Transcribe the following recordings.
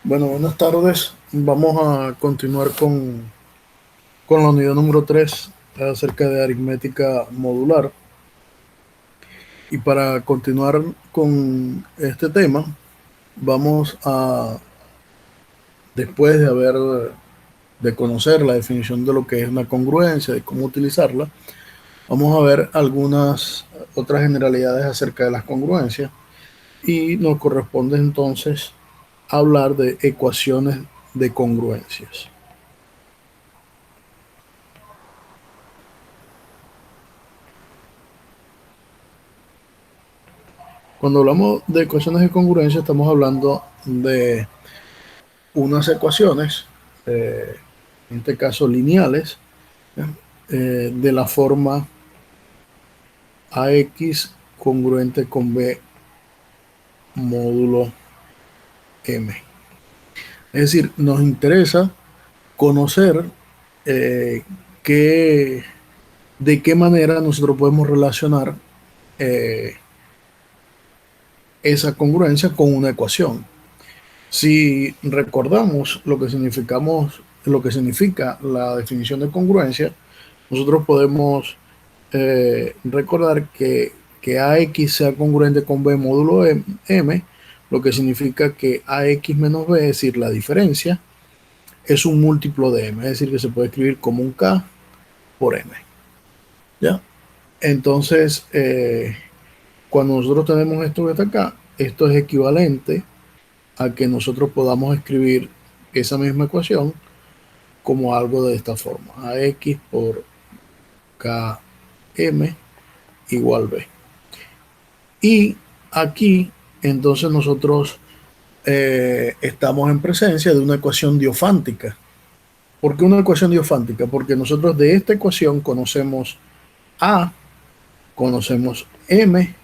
Bueno, buenas tardes. Vamos a continuar con la unidad número 3 acerca de aritmética modular. Y para continuar con este tema, vamos a, después de conocer la definición de lo que es una congruencia, de cómo utilizarla, vamos a ver algunas otras generalidades acerca de las congruencias y nos corresponde entonces hablar de ecuaciones de congruencias. Cuando hablamos de ecuaciones de congruencia, estamos hablando de unas ecuaciones, en este caso lineales, de la forma AX congruente con B módulo M. Es decir, nos interesa conocer eh, qué, de qué manera nosotros podemos relacionar eh, esa congruencia con una ecuación. Si recordamos lo que significa la definición de congruencia, nosotros podemos recordar que AX sea congruente con B módulo M, lo que significa que AX menos B, es decir, la diferencia, es un múltiplo de M, es decir, que se puede escribir como un K por M. ¿Ya? Entonces, cuando nosotros tenemos esto que está acá, esto es equivalente a que nosotros podamos escribir esa misma ecuación como algo de esta forma: AX por KM igual B. Y aquí entonces nosotros estamos en presencia de una ecuación diofántica. ¿Por qué una ecuación diofántica? Porque nosotros de esta ecuación conocemos A, conocemos M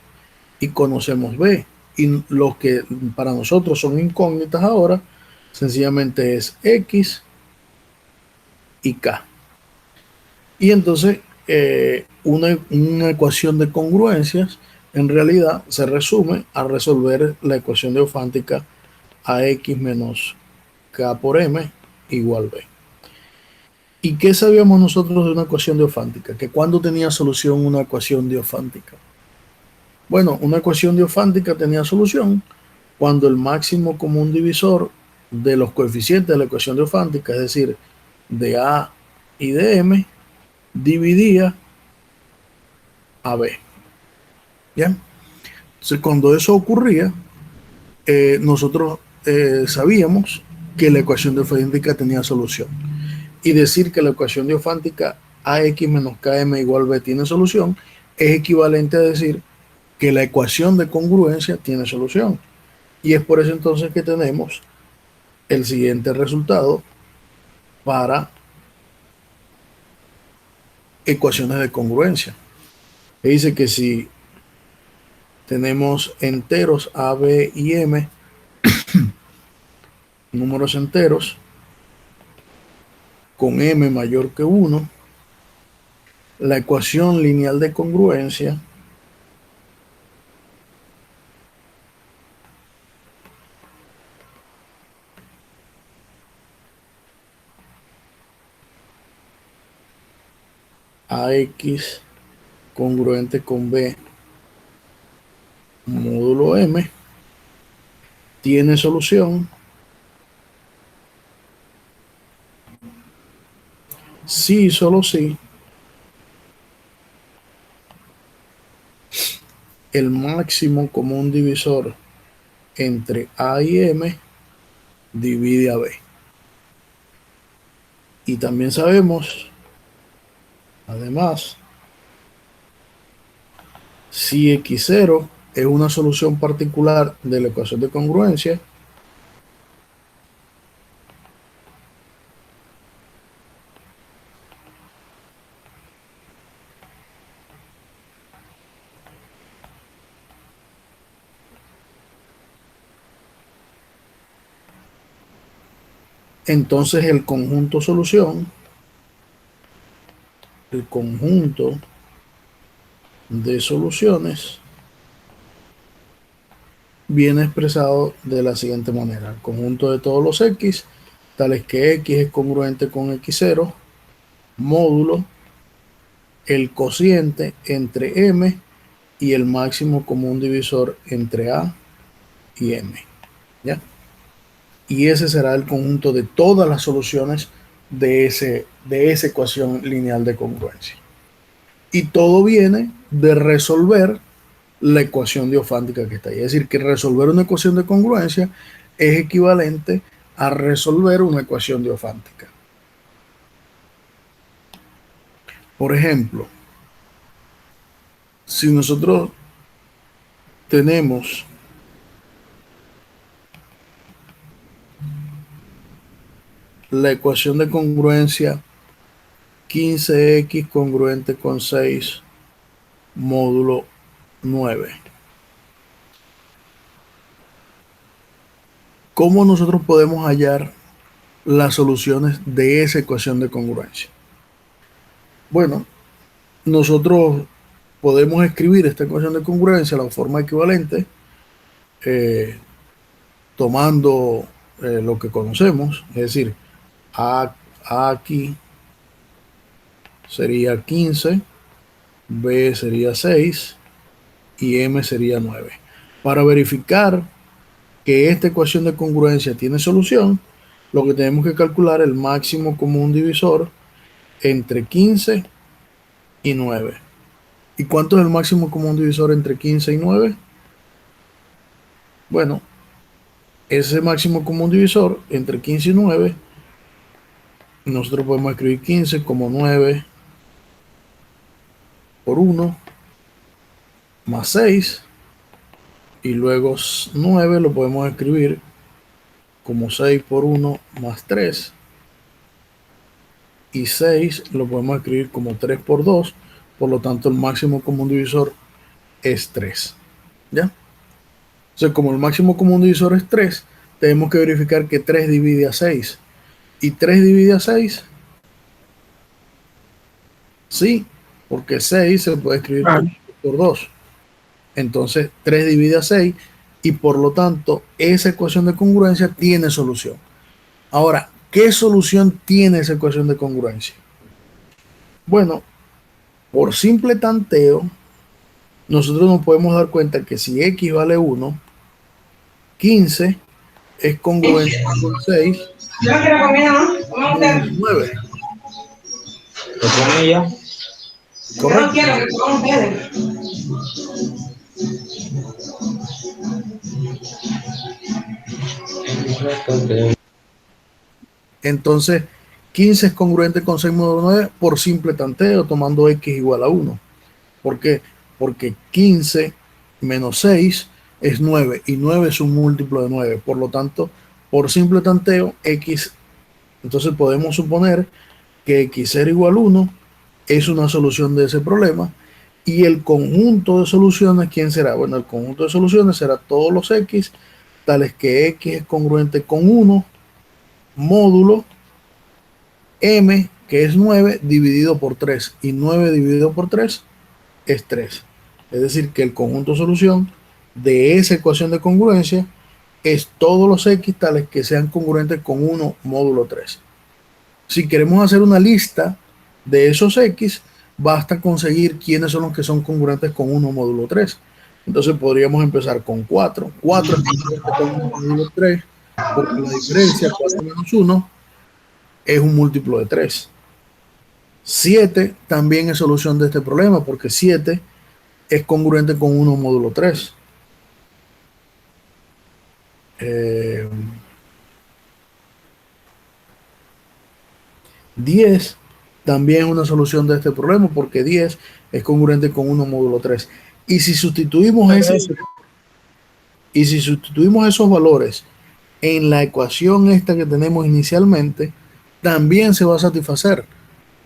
y conocemos B. Y los que para nosotros son incógnitas ahora, sencillamente es X y K. Y entonces una ecuación de congruencias en realidad se resume a resolver la ecuación diofántica AX menos K por M igual B. ¿Y qué sabíamos nosotros de una ecuación diofántica? Que cuando tenía solución una ecuación diofántica. Bueno, una ecuación diofántica tenía solución cuando el máximo común divisor de los coeficientes de la ecuación diofántica, es decir, de A y de M, dividía a B. ¿Ya? Entonces, cuando eso ocurría, nosotros sabíamos que la ecuación diofántica tenía solución. Y decir que la ecuación diofántica AX menos KM igual B tiene solución es equivalente a decir que la ecuación de congruencia tiene solución. Y es por eso entonces que tenemos el siguiente resultado para ecuaciones de congruencia. Que dice que si tenemos enteros A, B y M, números enteros, con M mayor que 1, la ecuación lineal de congruencia AX congruente con B módulo M tiene solución si y solo si el máximo común divisor entre A y M divide a B. Y también sabemos, además, si X0 es una solución particular de la ecuación de congruencia, entonces el conjunto de soluciones viene expresado de la siguiente manera: el conjunto de todos los x, tales que x es congruente con x0, módulo el cociente entre m y el máximo común divisor entre a y m. ¿Ya? Y ese será el conjunto de todas las soluciones de esa ecuación lineal de congruencia. Y todo viene de resolver la ecuación diofántica que está ahí. Es decir, que resolver una ecuación de congruencia es equivalente a resolver una ecuación diofántica. Por ejemplo, si nosotros tenemos la ecuación de congruencia 15x congruente con 6 módulo 9. ¿Cómo nosotros podemos hallar las soluciones de esa ecuación de congruencia? Bueno, nosotros podemos escribir esta ecuación de congruencia a la forma equivalente, tomando lo que conocemos, es decir, A aquí sería 15, B sería 6 y M sería 9. Para verificar que esta ecuación de congruencia tiene solución, lo que tenemos que calcular es el máximo común divisor entre 15 y 9. ¿Y cuánto es el máximo común divisor entre 15 y 9? Bueno, ese máximo común divisor entre 15 y 9, nosotros podemos escribir 15 como 9 por 1 más 6, y luego 9 lo podemos escribir como 6 por 1 más 3, y 6 lo podemos escribir como 3 por 2, por lo tanto el máximo común divisor es 3. ¿Ya? Entonces, como el máximo común divisor es 3, tenemos que verificar que 3 divide a 6. ¿Y 3 divide a 6? Sí, porque 6 se puede escribir por 2. Entonces 3 divide a 6 y por lo tanto esa ecuación de congruencia tiene solución. Ahora, ¿qué solución tiene esa ecuación de congruencia? Bueno, por simple tanteo, nosotros nos podemos dar cuenta que si x vale 1, 15 es congruente con 6 menos 9. ¿Correcto? Entonces, 15 es congruente con 6 módulo 9 por simple tanteo, tomando x igual a 1. ¿Por qué? Porque 15 menos 6 es 9 y 9 es un múltiplo de 9. Por lo tanto, por simple tanteo, x, entonces podemos suponer que x era igual a 1 es una solución de ese problema. Y el conjunto de soluciones, ¿quién será? Bueno, el conjunto de soluciones será todos los x, tales que x es congruente con 1 módulo m, que es 9, dividido por 3. Y 9 dividido por 3 es 3. Es decir, que el conjunto de solución de esa ecuación de congruencia es todos los x tales que sean congruentes con 1 módulo 3. Si queremos hacer una lista de esos x, basta conseguir quiénes son los que son congruentes con 1 módulo 3. Entonces podríamos empezar con 4. 4 es congruente con 1 módulo 3, porque la diferencia 4 menos 1 es un múltiplo de 3. 7 también es solución de este problema, porque 7 es congruente con 1 módulo 3. 10 también es una solución de este problema, porque 10 es congruente con 1 módulo 3. Y si sustituimos esos valores en la ecuación esta que tenemos inicialmente, también se va a satisfacer,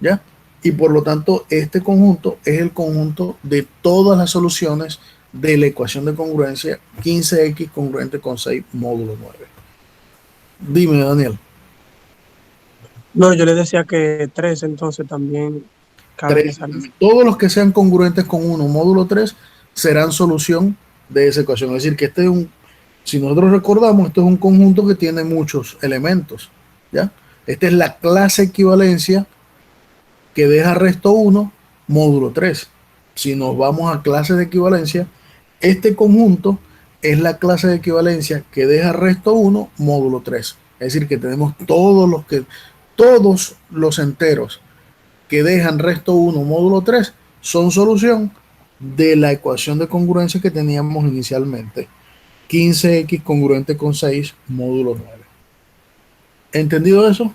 ¿ya? Y por lo tanto, este conjunto es el conjunto de todas las soluciones de la ecuación de congruencia 15x congruente con 6 módulo 9. Dime, Daniel. No, yo le decía que 3 entonces también cabe en esa lista. Todos los que sean congruentes con 1 módulo 3 serán solución de esa ecuación. Es decir, que Si nosotros recordamos, esto es un conjunto que tiene muchos elementos, ¿ya? Esta es la clase equivalencia que deja resto 1, módulo 3. Si nos vamos a clases de equivalencia, este conjunto es la clase de equivalencia que deja resto 1, módulo 3. Es decir, que tenemos todos los enteros que dejan resto 1, módulo 3 son solución de la ecuación de congruencia que teníamos inicialmente. 15x congruente con 6, módulo 9. ¿Entendido eso?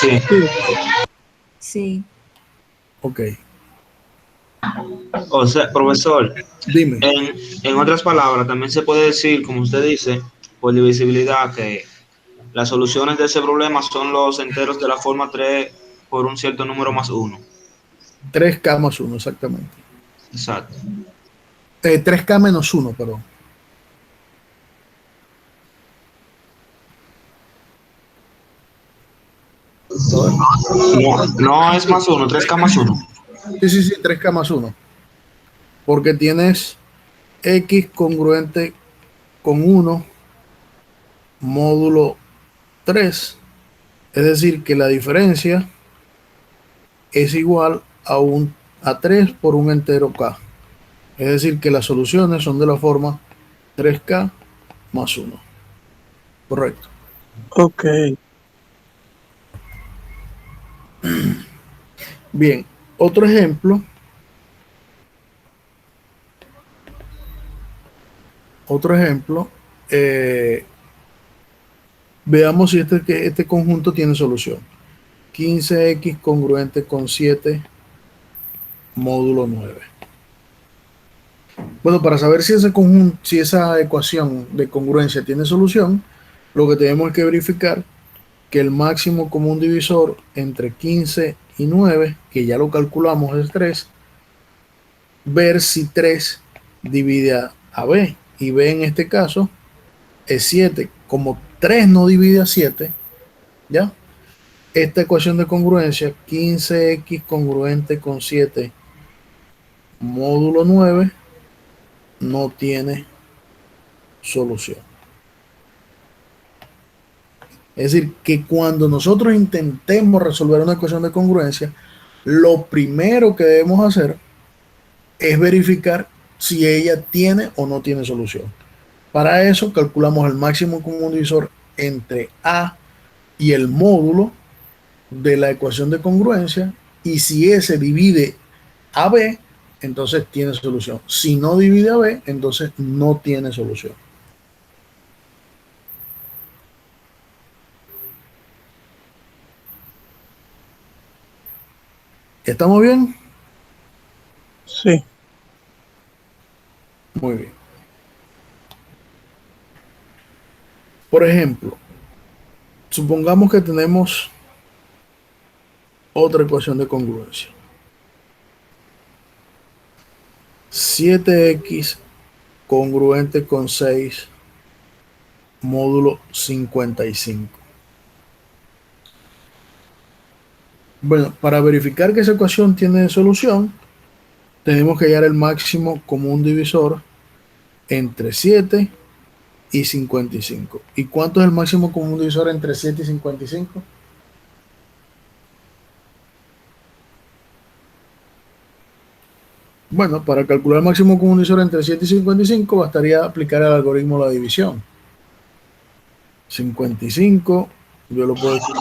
Sí. Sí. Sí. Ok. O sea, profesor, Dime. en otras palabras, también se puede decir, como usted dice, por divisibilidad, que las soluciones de ese problema son los enteros de la forma 3 por un cierto número más 1. 3K más 1, exactamente. Exacto. 3K menos 1, perdón. No, no es más 1, 3K más 1. Sí, 3K más 1. Porque tienes X congruente con 1, módulo 3. Es decir, que la diferencia es igual a 3 por un entero K. Es decir, que las soluciones son de la forma 3K más 1. Correcto. Ok. Bien, otro ejemplo. eh, veamos si este conjunto tiene solución. 15x congruente con 7, módulo 9. Bueno, para saber si si esa ecuación de congruencia tiene solución, lo que tenemos que verificar que el máximo común divisor entre 15 y 9, que ya lo calculamos, es 3, ver si 3 divide a b, y b en este caso es 7. Como 3 no divide a 7, ¿ya? Esta ecuación de congruencia, 15x congruente con 7, módulo 9, no tiene solución. Es decir, que cuando nosotros intentemos resolver una ecuación de congruencia, lo primero que debemos hacer es verificar si ella tiene o no tiene solución. Para eso calculamos el máximo común divisor entre A y el módulo de la ecuación de congruencia, y si ese divide a B, entonces tiene solución. Si no divide a B, entonces no tiene solución. ¿Estamos bien? Sí. Muy bien. Por ejemplo, supongamos que tenemos otra ecuación de congruencia. 7x congruente con 6, módulo 55. Bueno, para verificar que esa ecuación tiene solución, tenemos que hallar el máximo común divisor entre 7 y 55. ¿Y cuánto es el máximo común divisor entre 7 y 55? Bueno, para calcular el máximo común divisor entre 7 y 55 bastaría aplicar el algoritmo de la división. 55, yo lo puedo decir.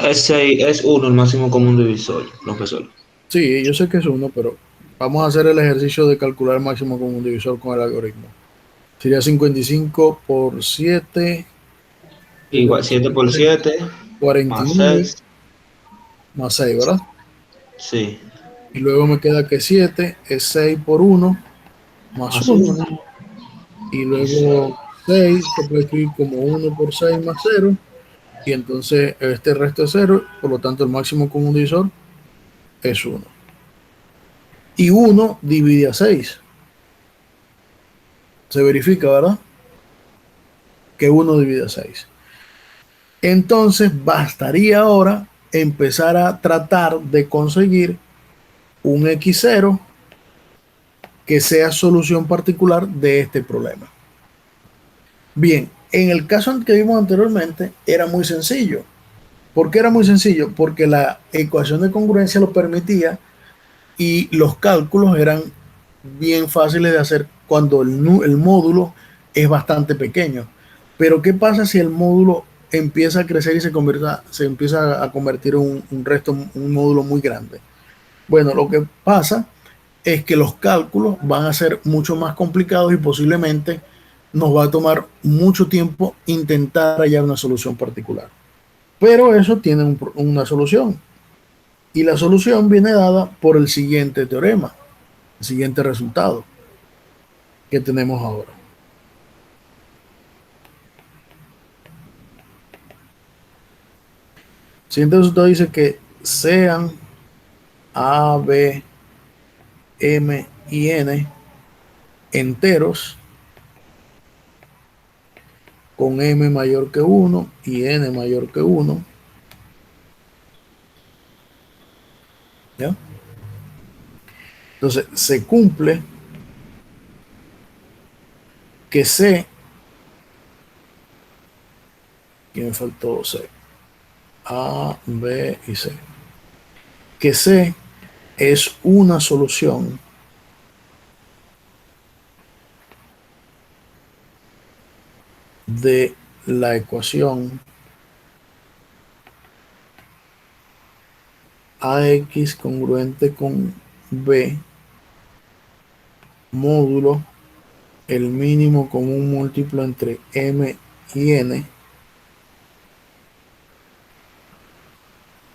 Es 6, es 1 el máximo común divisor, profesor. Sí, yo sé que es 1, pero vamos a hacer el ejercicio de calcular el máximo común divisor con el algoritmo. Sería 55 por 7, Igual 7 por 7 más 49 6. más 6, ¿verdad? Sí. Y luego me queda que 7 es 6 por 1 más Más 1. 1 Y y luego 6. 6 se puede escribir como 1 por 6 más 0. Y entonces este resto es 0. Por lo tanto, el máximo común divisor es 1. Y 1 divide a 6. Se verifica, ¿verdad? Que 1 divide a 6. Entonces, bastaría ahora empezar a tratar de conseguir un x0 que sea solución particular de este problema. Bien, en el caso que vimos anteriormente era muy sencillo. ¿Por qué era muy sencillo? Porque la ecuación de congruencia lo permitía y los cálculos eran bien fáciles de hacer cuando el módulo es bastante pequeño. Pero ¿qué pasa si el módulo empieza a crecer y se empieza a convertir en un módulo muy grande? Bueno, lo que pasa es que los cálculos van a ser mucho más complicados y posiblemente nos va a tomar mucho tiempo intentar hallar una solución particular. Pero eso tiene una solución. Y la solución viene dada por el siguiente teorema, el siguiente resultado que tenemos ahora. El siguiente resultado dice que sean A, B, M y N enteros con M mayor que 1 y N mayor que 1. ¿Ya? Entonces se cumple que C, que me faltó C, A, B y C, que C es una solución de la ecuación AX congruente con B módulo el mínimo común múltiplo entre M y N,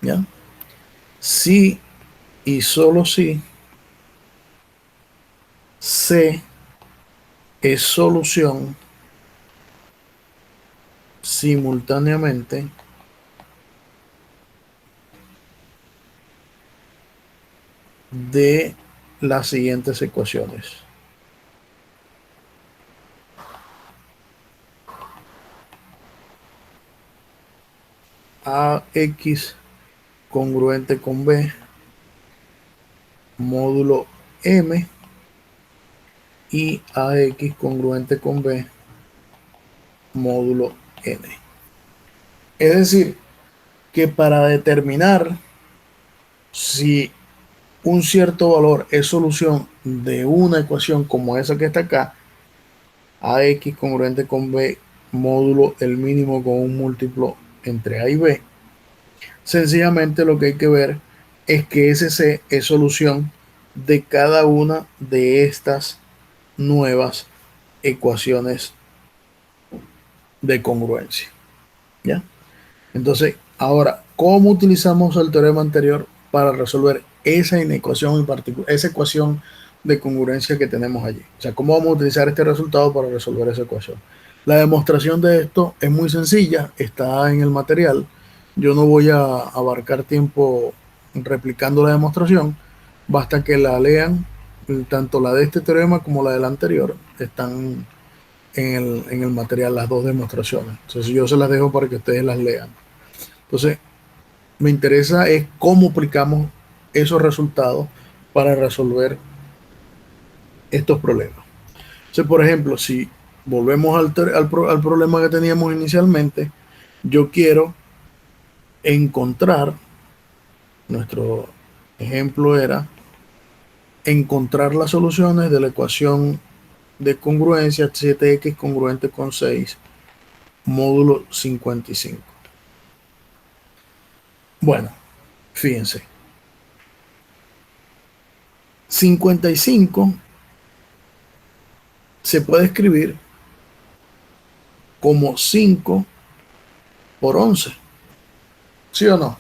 ¿ya? Si y solo si C es solución simultáneamente de las siguientes ecuaciones. AX congruente con B módulo M y AX congruente con B módulo N. Es decir, que para determinar si un cierto valor es solución de una ecuación como esa que está acá, AX congruente con B módulo el mínimo con un múltiplo entre A y B, sencillamente lo que hay que ver es que ese C es solución de cada una de estas nuevas ecuaciones de congruencia. ¿Ya? Entonces, ahora, ¿cómo utilizamos el teorema anterior para resolver esa inecuación en particular, esa ecuación de congruencia que tenemos allí? O sea, ¿cómo vamos a utilizar este resultado para resolver esa ecuación? La demostración de esto es muy sencilla, está en el material. Yo no voy a abarcar tiempo replicando la demostración, basta que la lean, tanto la de este teorema como la del anterior, están en el material las dos demostraciones. Entonces yo se las dejo para que ustedes las lean. Entonces, me interesa es cómo aplicamos esos resultados para resolver estos problemas. Entonces, por ejemplo, si volvemos al problema que teníamos inicialmente, yo quiero encontrar, nuestro ejemplo era encontrar las soluciones de la ecuación de congruencia 7x congruente con 6 módulo 55. Bueno, fíjense. 55 se puede escribir como 5 por 11. ¿Sí o no?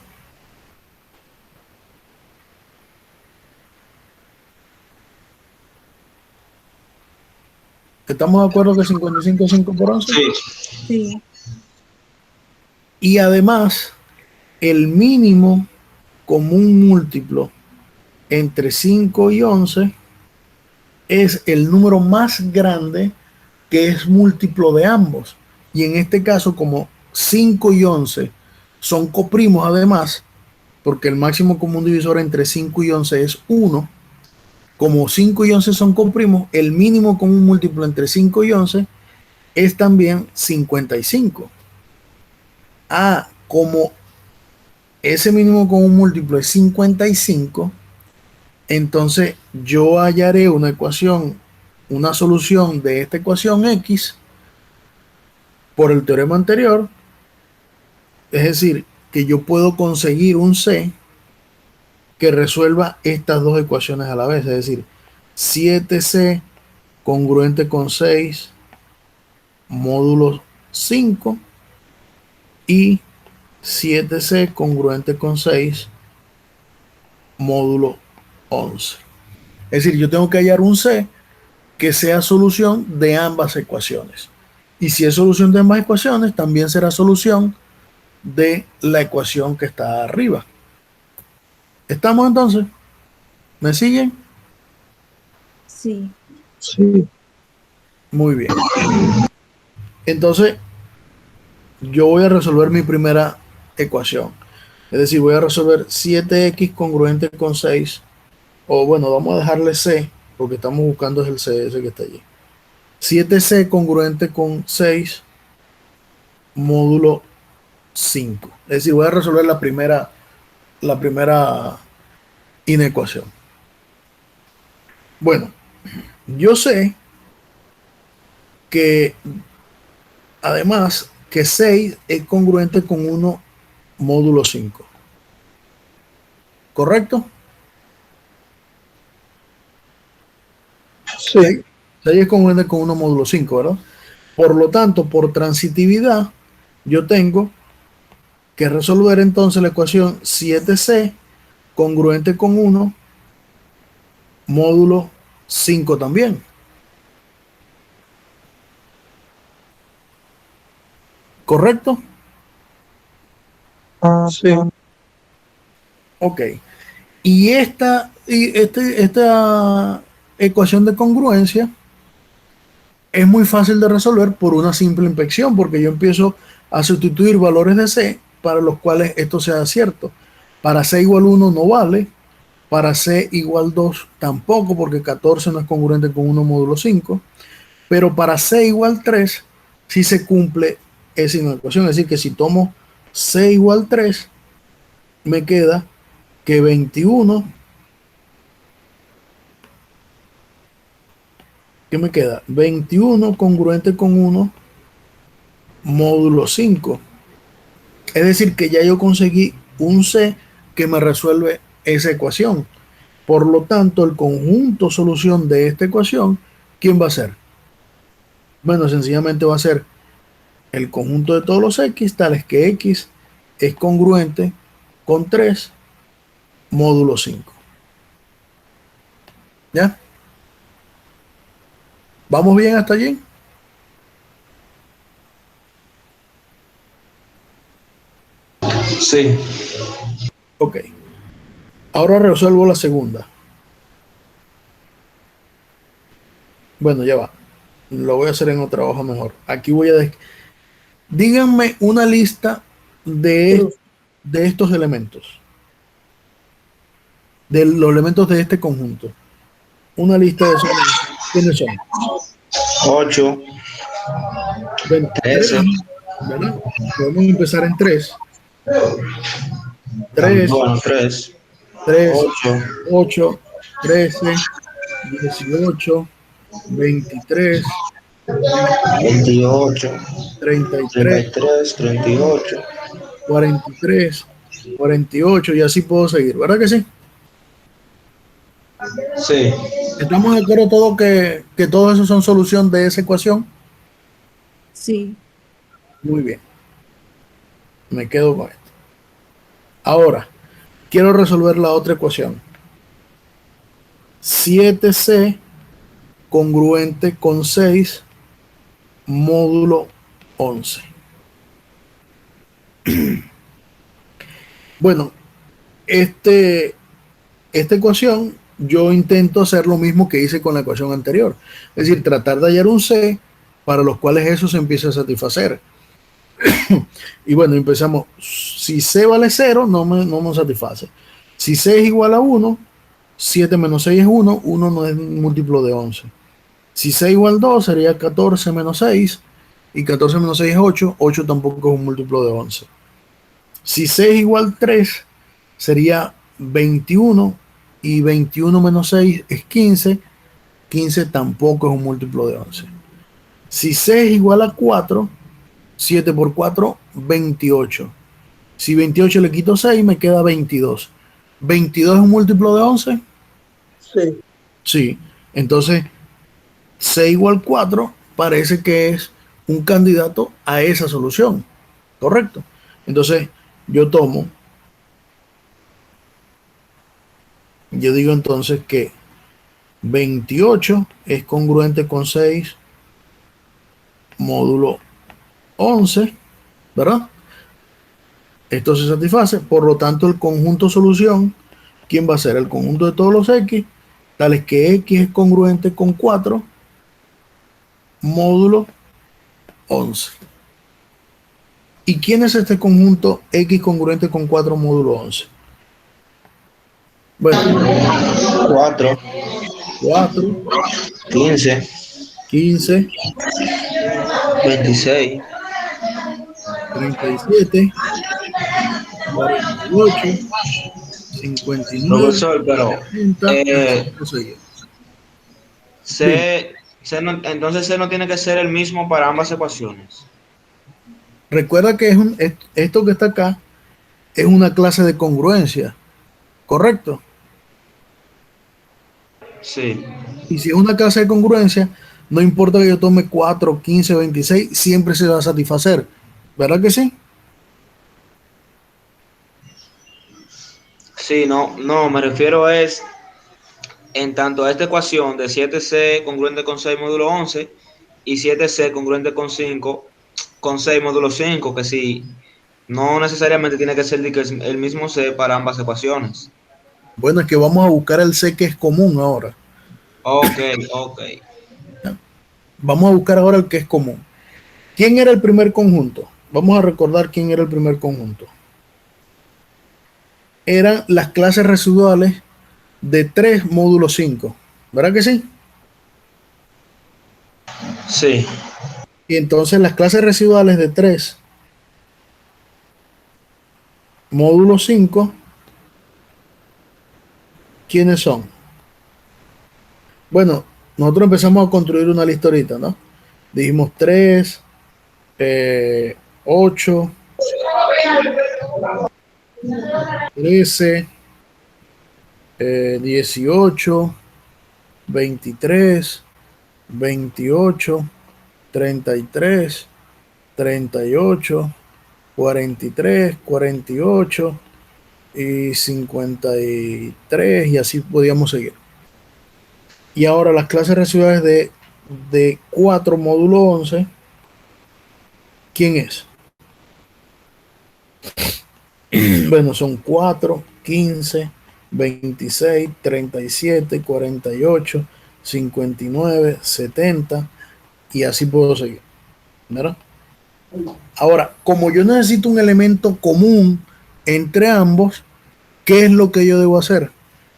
¿Estamos de acuerdo que 55 es 5 por 11? Sí. Sí. Y además, el mínimo común múltiplo entre 5 y 11 es el número más grande que es múltiplo de ambos. Y en este caso, como 5 y 11 son coprimos además, porque el máximo común divisor entre 5 y 11 es 1, como 5 y 11 son coprimos, el mínimo común múltiplo entre 5 y 11 es también 55. Como ese mínimo común múltiplo es 55, entonces yo hallaré una ecuación, una solución de esta ecuación X por el teorema anterior, es decir, que yo puedo conseguir un C que resuelva estas dos ecuaciones a la vez, es decir, 7C congruente con 6 módulo 5 y 7C congruente con 6 módulo 11. Es decir, yo tengo que hallar un C que sea solución de ambas ecuaciones. Y si es solución de ambas ecuaciones, también será solución de la ecuación que está arriba. ¿Estamos entonces? ¿Me siguen? Sí. Sí. Muy bien. Entonces, yo voy a resolver mi primera ecuación. Es decir, voy a resolver 7x congruente con 6. O bueno, vamos a dejarle C, porque estamos buscando es el C ese que está allí. 7C congruente con 6 módulo 5. Es decir, voy a resolver la primera inecuación. Bueno, yo sé que además que 6 es congruente con 1 módulo 5. ¿Correcto? Sí. 6 es congruente con 1 módulo 5, ¿verdad? Por lo tanto, por transitividad, yo tengo que resolver entonces la ecuación 7C congruente con 1 módulo 5 también. ¿Correcto? Sí. Ok. Y esta ecuación de congruencia es muy fácil de resolver por una simple inspección, porque yo empiezo a sustituir valores de C para los cuales esto sea cierto. Para C igual 1 no vale, para C igual 2 tampoco, porque 14 no es congruente con 1 módulo 5, pero para C igual 3 sí se cumple esa ecuación. Es decir, que si tomo C igual 3, me queda que 21, ¿qué me queda? 21 congruente con 1 módulo 5. Es decir, que ya yo conseguí un C que me resuelve esa ecuación. Por lo tanto, el conjunto solución de esta ecuación, ¿quién va a ser? Bueno, sencillamente va a ser el conjunto de todos los X, tales que X es congruente con 3 módulo 5. ¿Ya? ¿Vamos bien hasta allí? Sí. Ok. Ahora resuelvo la segunda. Bueno, ya va. Lo voy a hacer en otra hoja mejor. Aquí voy a... Díganme una lista de estos elementos. De los elementos de este conjunto. Una lista de esos elementos. ¿Quiénes son? 8, Bueno, 13. ¿verdad? Podemos empezar en 3. 3, Bueno, 3, 3, 8, 8, 13, 18, 23, 28, 33, 33, 38. 43, 48 y así puedo seguir, ¿verdad que sí? Sí. ¿Estamos de acuerdo todos que todos esos son solución de esa ecuación? Sí. Muy bien. Me quedo con esto. Ahora, quiero resolver la otra ecuación. 7C congruente con 6 módulo 11. Bueno, esta ecuación yo intento hacer lo mismo que hice con la ecuación anterior. Es decir, tratar de hallar un C para los cuales eso se empieza a satisfacer. Y bueno, empezamos. Si C vale 0, no me satisface. Si C es igual a 1, 7 menos 6 es 1, 1 no es un múltiplo de 11. Si 6 igual 2 sería 14 menos 6, y 14 menos 6 es 8, 8 tampoco es un múltiplo de 11. Si 6 igual 3 sería 21, y 21 menos 6 es 15, 15 tampoco es un múltiplo de 11. Si 6 igual a 4, 7 por 4, 28. Si 28 le quito 6, me queda 22. ¿22 es un múltiplo de 11? Sí. Sí. Entonces, 6 igual 4 parece que es un candidato a esa solución. ¿Correcto? Entonces, yo digo entonces que 28 es congruente con 6 módulo 11, ¿verdad? Esto se satisface, por lo tanto el conjunto solución, ¿quién va a ser? El conjunto de todos los x, tales que x es congruente con 4 módulo 11. ¿Y quién es este conjunto x congruente con 4 módulo 11? Bueno, 4, 4, 15, 15, 26. 37, 48, 59, Profesor, pero 30, y así puedo seguir. Dime. Entonces C no tiene que ser el mismo para ambas ecuaciones. Recuerda que esto que está acá es una clase de congruencia, ¿correcto? Sí, Y si es una clase de congruencia, no importa que yo tome 4, 15, 26, siempre se va a satisfacer. ¿Verdad que sí? sí, no, me refiero es en tanto a esta ecuación de 7C congruente con 6 módulo 11 y 7C congruente con 5, con 6 módulo 5, que sí, no necesariamente tiene que ser el mismo C para ambas ecuaciones. Bueno, es que vamos a buscar el C que es común ahora. Ok, ok. ¿Ya? Vamos a buscar ahora el que es común. ¿Quién era el primer conjunto? Vamos a recordar quién era el primer conjunto. Eran las clases residuales de 3 módulo 5. ¿Verdad que sí? Sí, Y entonces las clases residuales de 3 módulo 5, ¿quiénes son? Bueno, nosotros empezamos a construir una lista ahorita, ¿no? Dijimos 3, 8, 13, 18, 23, 28, 33, 38, 43, 48 y 53, y así podíamos seguir. Y ahora las clases residuales de 4 módulo 11, ¿quién es? Bueno, son 4, 15, 26, 37, 48, 59, 70, y así puedo seguir, ¿verdad? Ahora, como yo necesito un elemento común entre ambos, ¿qué es lo que yo debo hacer?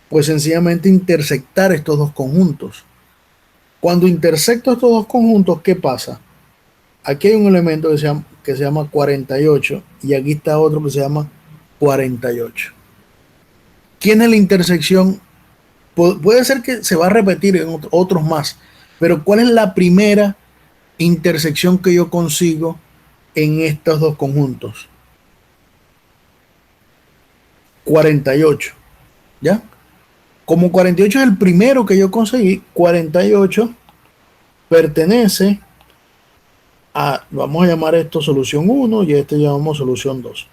Pues sencillamente intersectar estos dos conjuntos. Cuando intersecto estos dos conjuntos, ¿qué pasa? Aquí hay un elemento que se llama 48, y aquí está otro que se llama 48. ¿Quién es la intersección? Puede ser que se va a repetir en otros más, pero ¿cuál es la primera intersección que yo consigo en estos dos conjuntos? 48, ¿ya? Como 48 es el primero que yo conseguí, 48 pertenece a, vamos a llamar esto solución 1 y este llamamos solución 2,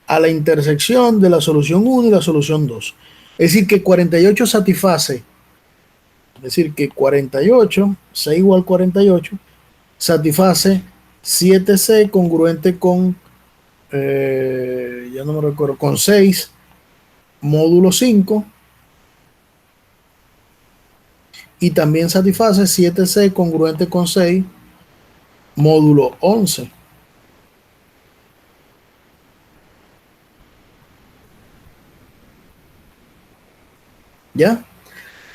a la intersección de la solución 1 y la solución 2. Es decir, que 48 satisface, es decir, que 48, C igual 48, satisface 7C congruente con, ya no me recuerdo, con 6 módulo 5, y también satisface 7C congruente con 6 módulo 11. ¿Ya?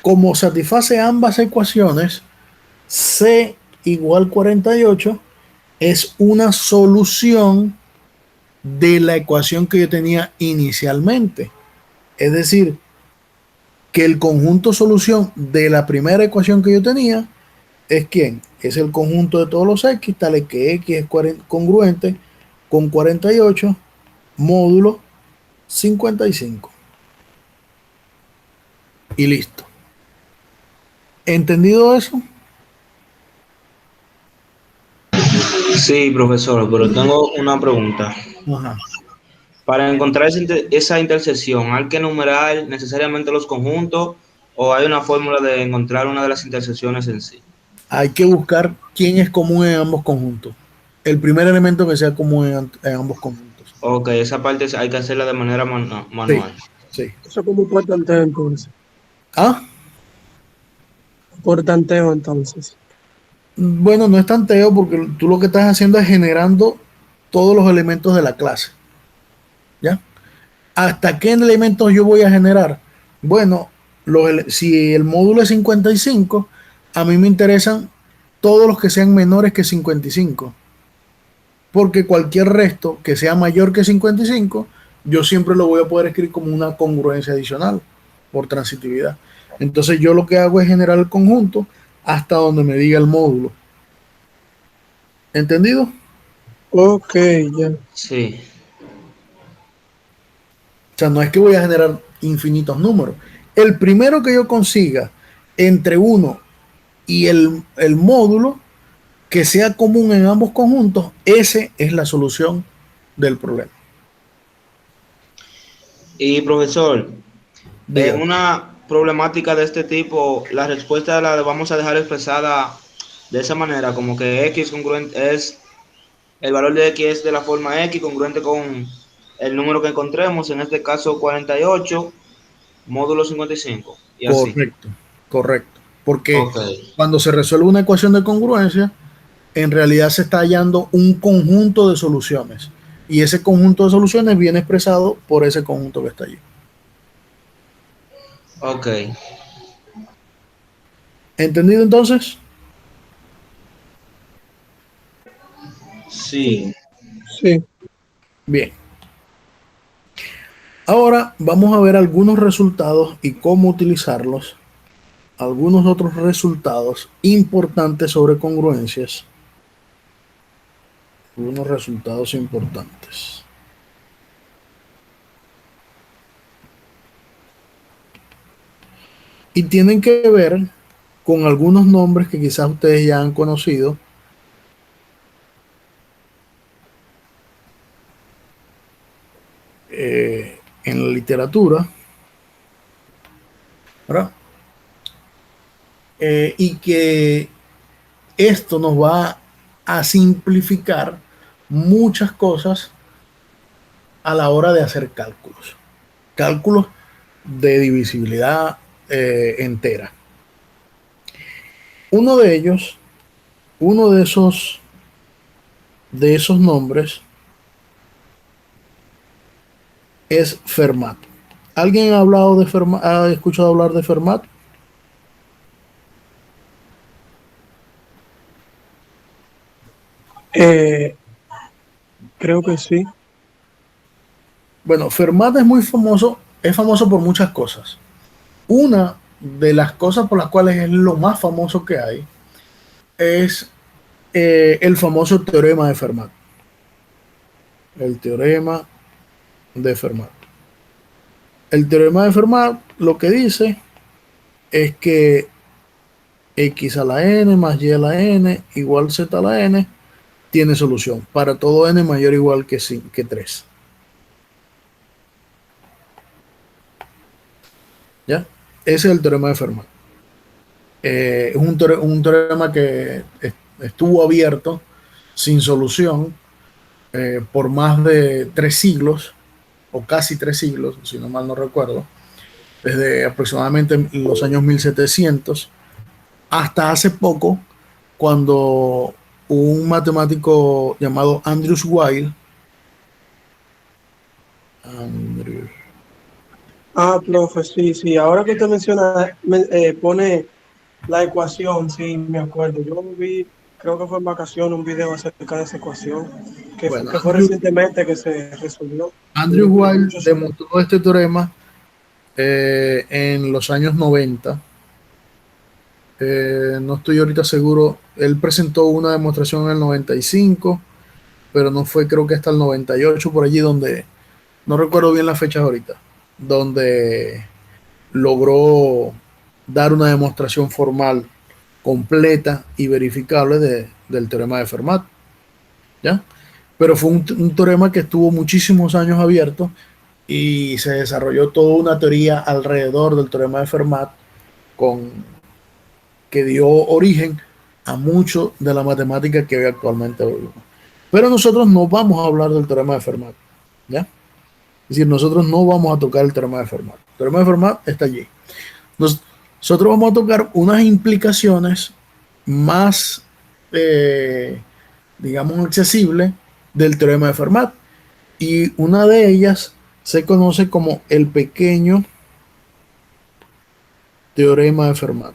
Como satisface ambas ecuaciones, C igual 48 es una solución de la ecuación que yo tenía inicialmente. Es decir, que el conjunto solución de la primera ecuación que yo tenía es ¿quién? Es el conjunto de todos los x, tales que x es congruente con 48 módulo 55. Y listo. ¿Entendido eso? Sí, profesor, pero tengo una pregunta. Ajá. Para encontrar esa intersección, ¿hay que enumerar necesariamente los conjuntos o hay una fórmula de encontrar una de las intersecciones en sí? Hay que buscar quién es común en ambos conjuntos. El primer elemento que sea común en ambos conjuntos. Ok, esa parte hay que hacerla de manera Sí, manual. sí. Eso como por tanteo entonces. Ah, Por tanteo entonces. bueno, no es tanteo porque tú lo que estás haciendo es generando todos los elementos de la clase. ¿Ya? ¿Hasta qué elementos yo voy a generar? Bueno, si el módulo es 55, a mí me interesan todos los que sean menores que 55. Porque cualquier resto que sea mayor que 55, yo siempre lo voy a poder escribir como una congruencia adicional por transitividad. Entonces yo lo que hago es generar el conjunto hasta donde me diga el módulo. ¿Entendido? Ok, ya. Sí, O sea, no es que voy a generar infinitos números. El primero que yo consiga entre uno y el módulo que sea común en ambos conjuntos, ese es la solución del problema. y profesor, en Dígame. una problemática de este tipo, la respuesta la vamos a dejar expresada de esa manera, como que x congruente es, el valor de x es de la forma x congruente con el número que encontremos, en este caso 48, módulo 55, y así. Correcto, correcto. Porque Ok, cuando se resuelve una ecuación de congruencia, en realidad se está hallando un conjunto de soluciones. Y ese conjunto de soluciones viene expresado por ese conjunto que está allí. ok, ¿Entendido entonces? sí. Sí. Sí. Bien. Ahora vamos a ver algunos resultados y cómo utilizarlos. Algunos otros resultados importantes sobre congruencias. Algunos resultados importantes. Y tienen que ver con algunos nombres que quizás ustedes ya han conocido. En la literatura, ¿verdad? Y que esto nos va a simplificar muchas cosas a la hora de hacer cálculos. Cálculos de divisibilidad entera. Uno de ellos, uno de esos nombres es Fermat. ¿Alguien ha hablado de Fermat? ¿Ha escuchado hablar de Fermat? Eh, creo que sí. Bueno, Fermat es famoso por muchas cosas. Una de las cosas por las cuales es lo más famoso que hay es el famoso teorema de Fermat. El teorema de Fermat. El teorema de Fermat lo que dice es que x a la n más y a la n igual z a la n tiene solución para todo n mayor o igual que 3. ¿Ya? Ese es el teorema de Fermat. Es un teorema que estuvo abierto sin solución por más de 3 siglos, o casi 3 siglos, si no mal no recuerdo, desde aproximadamente los años 1700 hasta hace poco, cuando un matemático llamado Andrews Weil, Andrews Ah, profe, sí, sí. Ahora que usted menciona, pone la ecuación, sí, me acuerdo. Yo vi, creo que fue en vacaciones, un video acerca de esa ecuación, Bueno, que fue recientemente que se resolvió. Andrew Duró Weil muchos años. demostró este teorema en los años 90. No estoy ahorita seguro. Él presentó una demostración en el 95, pero no fue, creo que hasta el 98 por allí, donde no recuerdo bien las fechas ahorita, donde logró dar una demostración formal completa y verificable del teorema de Fermat, ¿ya? Pero fue un teorema que estuvo muchísimos años abierto y se desarrolló toda una teoría alrededor del teorema de Fermat con, que dio origen a mucho de la matemática que hoy actualmente vivimos. Pero nosotros no vamos a hablar del teorema de Fermat, ¿ya? Es decir, nosotros no vamos a tocar el teorema de Fermat. El teorema de Fermat está allí. Nosotros vamos a tocar unas implicaciones más, eh, digamos, accesibles del teorema de Fermat. Y una de ellas se conoce como el pequeño teorema de Fermat.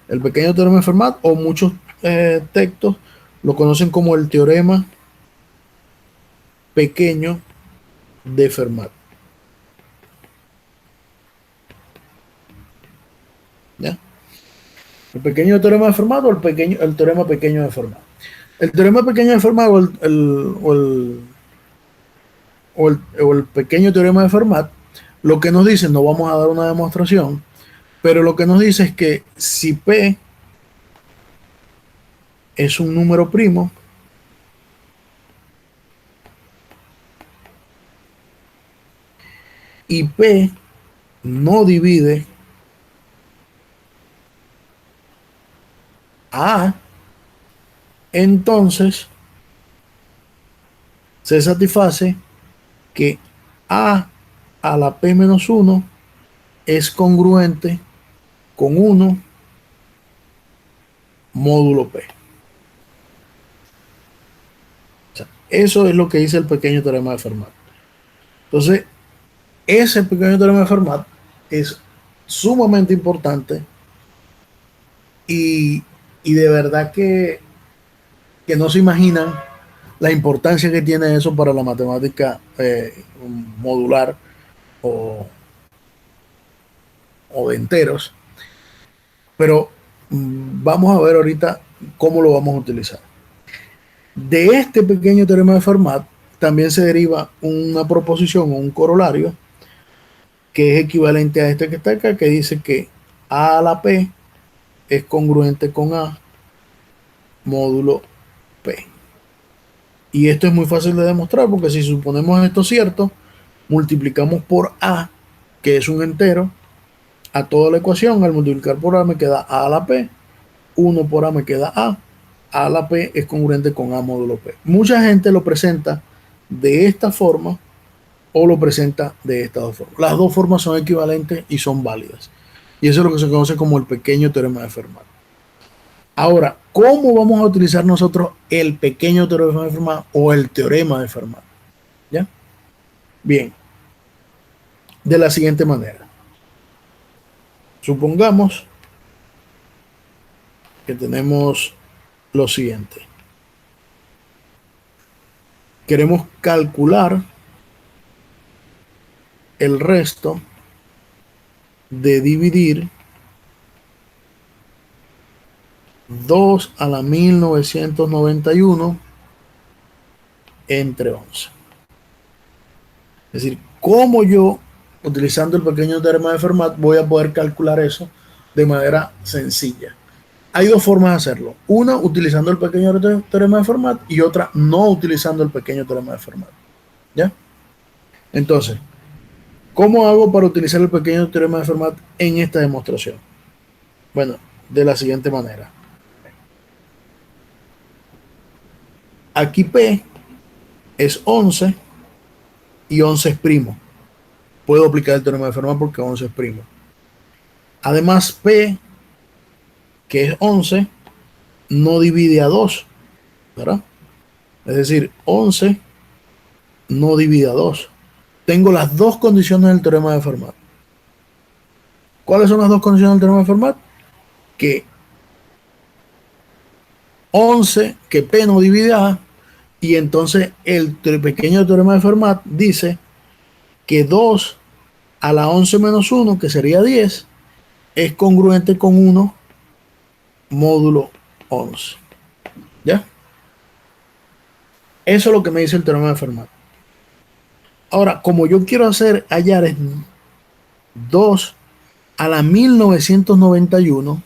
El pequeño teorema de Fermat, o muchos textos lo conocen como el teorema pequeño de Fermat, ¿ya? El pequeño teorema de Fermat o el teorema pequeño de Fermat. El teorema pequeño de Fermat o el pequeño teorema de Fermat, lo que nos dice, no vamos a dar una demostración, pero lo que nos dice es que si P es un número primo, y P no divide A, entonces se satisface que a la P menos 1 es congruente con 1 módulo P. O sea, eso es lo que dice el pequeño teorema de Fermat. Entonces, ese pequeño teorema de Fermat es sumamente importante y, y de verdad que no se imaginan la importancia que tiene eso para la matemática modular o, o de enteros. Pero vamos a ver ahorita cómo lo vamos a utilizar. De este pequeño teorema de Fermat también se deriva una proposición o un corolario que es equivalente a este que está acá, que dice que A a la P es congruente con A módulo P. Y esto es muy fácil de demostrar porque si suponemos esto cierto, multiplicamos por A, que es un entero, a toda la ecuación. Al multiplicar por A me queda A a la P, 1 por A me queda A a la P es congruente con A módulo P. Mucha gente lo presenta de esta forma o lo presenta de estas dos formas. Las dos formas son equivalentes y son válidas. Y eso es lo que se conoce como el pequeño teorema de Fermat. Ahora, ¿cómo vamos a utilizar nosotros el pequeño teorema de Fermat o el teorema de Fermat? ¿Ya? Bien, de la siguiente manera. Supongamos que tenemos lo siguiente. Queremos calcular el resto de dividir 2 a la 1991 entre 11. Es decir, ¿cómo yo, utilizando el pequeño teorema de Fermat, voy a poder calcular eso de manera sencilla? Hay dos formas de hacerlo. Una, utilizando el pequeño teorema de Fermat y otra, no utilizando el pequeño teorema de Fermat. ¿Ya? Entonces, ¿cómo hago para utilizar el pequeño teorema de Fermat en esta demostración? Bueno, de la siguiente manera. Aquí P es 11 y 11 es primo. Puedo aplicar el teorema de Fermat porque 11 es primo. Además, P, que es 11, no divide a 2, ¿verdad? Es decir, 11 no divide a 2. Tengo las dos condiciones del teorema de Fermat. ¿Cuáles son las dos condiciones del teorema de Fermat? Que 11, que P no divide A, y entonces el pequeño teorema de Fermat dice que 2 a la 11 menos 1, que sería 10, es congruente con 1 módulo 11. ¿Ya? Eso es lo que me dice el teorema de Fermat. Ahora, como yo quiero hallar 2 a la 1991,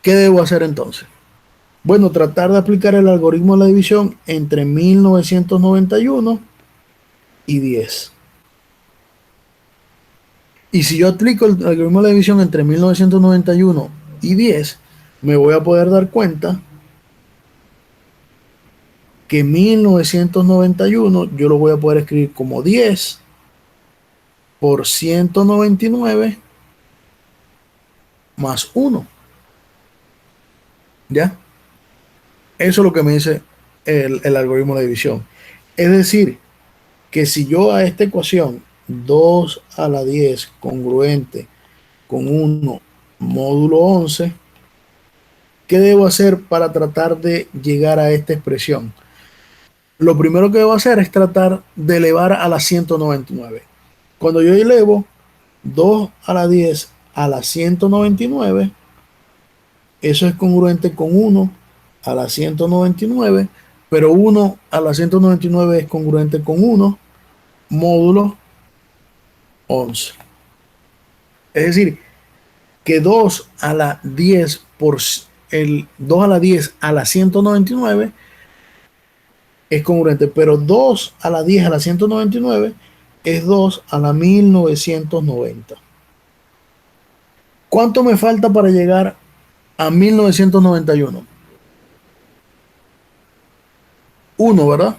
¿qué debo hacer entonces? Bueno, tratar de aplicar el algoritmo de la división entre 1991 y 10. Y si yo aplico el algoritmo de la división entre 1991 y 10, me voy a poder dar cuenta que 1991 yo lo voy a poder escribir como 10 por 199 más 1. ¿Ya? Eso es lo que me dice el algoritmo de la división. Es decir, que si yo a esta ecuación 2 a la 10 congruente con 1 módulo 11, ¿qué debo hacer para tratar de llegar a esta expresión? Lo primero que debo hacer es tratar de elevar a la 199. Cuando yo elevo 2 a la 10 a la 199, eso es congruente con 1 a la 199, pero 1 a la 199 es congruente con 1 módulo 11. Es decir, que 2 a la 10 por el 2 a la 10 a la 199 es congruente, pero 2 a la 10 a la 199 es 2 a la 1990. ¿Cuánto me falta para llegar a 1991? 1, ¿verdad?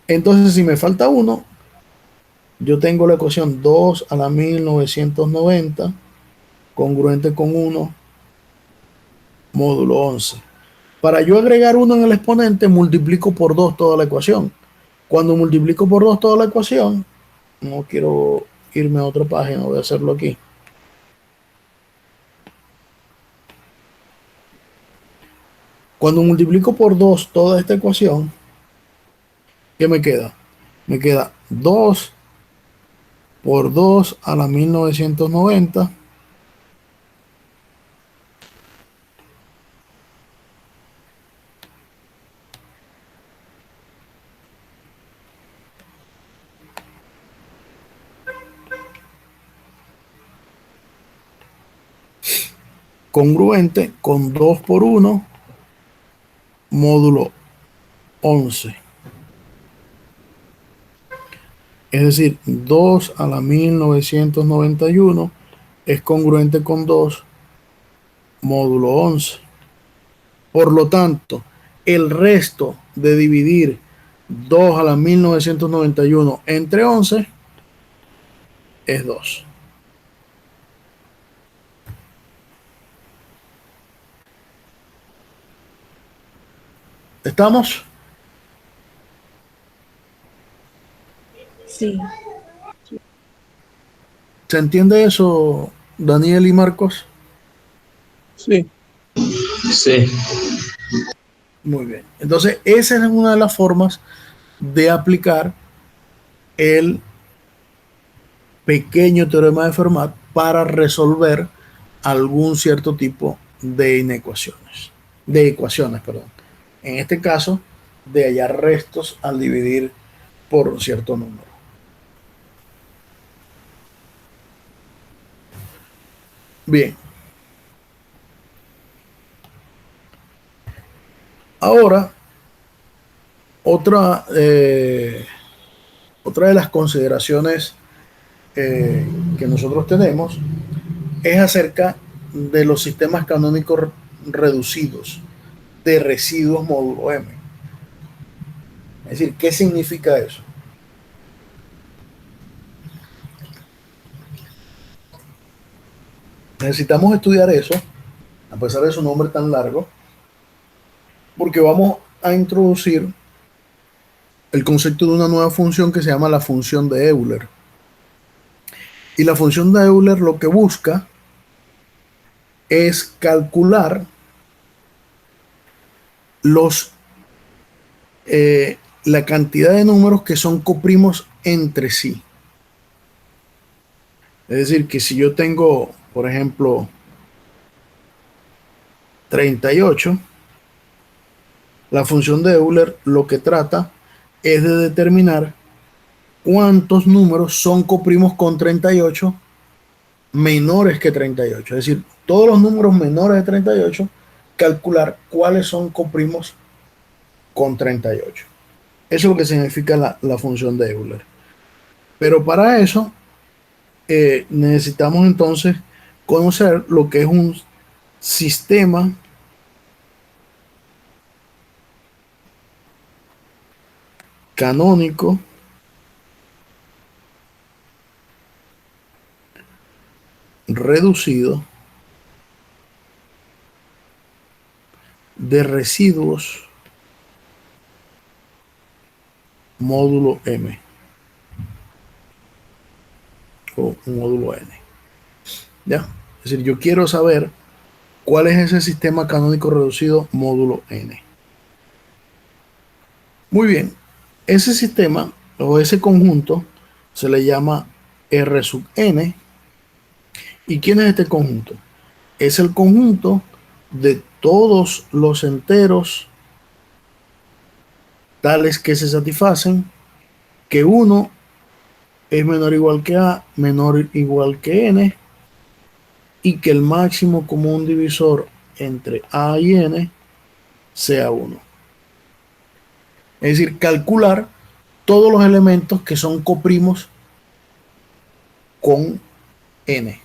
Entonces, si me falta 1, yo tengo la ecuación 2 a la 1990 congruente con 1 módulo 11. Para yo agregar 1 en el exponente, multiplico por 2 toda la ecuación. Cuando multiplico por 2 toda la ecuación, no quiero irme a otra página, voy a hacerlo aquí. Cuando multiplico por 2 toda esta ecuación, ¿qué me queda? Me queda 2 por 2 a la 1990 congruente con 2 por 1 módulo 11. Es decir, 2 a la 1991 es congruente con 2 módulo 11. Por lo tanto, el resto de dividir 2 a la 1991 entre 11 es 2. ¿Estamos? Sí. ¿Se entiende eso, Daniel y Marcos? Sí. Sí. Muy bien. Entonces, esa es una de las formas de aplicar el pequeño teorema de Fermat para resolver algún cierto tipo de inecuaciones, de ecuaciones, perdón. En este caso, de hallar restos al dividir por un cierto número. Bien. Ahora, otra de las consideraciones que nosotros tenemos es acerca de los sistemas canónicos reducidos de residuos módulo M. Es decir, ¿qué significa eso? Necesitamos estudiar eso, a pesar de su nombre tan largo, porque vamos a introducir el concepto de una nueva función que se llama la función de Euler. Y la función de Euler lo que busca es calcular los, la cantidad de números que son coprimos entre sí. Es decir, que si yo tengo, por ejemplo, 38, la función de Euler lo que trata es de determinar cuántos números son coprimos con 38 menores que 38. Es decir, todos los números menores de 38, calcular cuáles son coprimos con 38. Eso es lo que significa la función de Euler. Pero para eso necesitamos entonces conocer lo que es un sistema canónico reducido de residuos módulo M o módulo N. ¿Ya? Es decir, yo quiero saber cuál es ese sistema canónico reducido módulo N. Muy bien, ese sistema o ese conjunto se le llama R sub N. ¿Y quién es este conjunto? Es el conjunto de todos los enteros tales que se satisfacen que 1 es menor o igual que A, menor o igual que N, y que el máximo común divisor entre A y N sea 1. Es decir, calcular todos los elementos que son coprimos con N.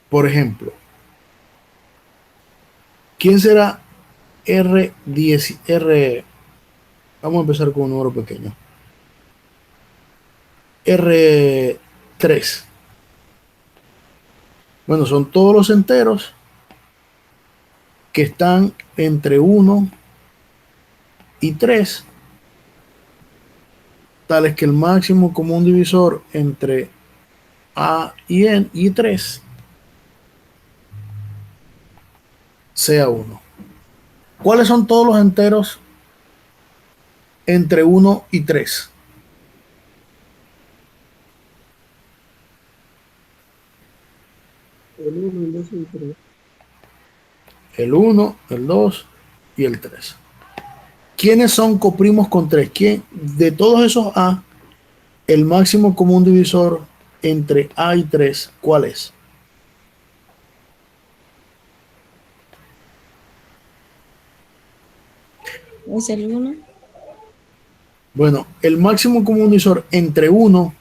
Por ejemplo, ¿quién será R10? Vamos a empezar con un número pequeño. R3. Bueno, son todos los enteros que están entre 1 y 3, tales que el máximo común divisor entre A y N y 3 sea 1. ¿Cuáles son todos los enteros entre 1 y 3? El 1, el 2 y el 3. El 1, el 2 y el 3. ¿Quiénes son coprimos con 3? ¿Quién de todos esos A, el máximo común divisor entre A y 3, cuál es? Es el 1. Bueno, el máximo común divisor entre 1,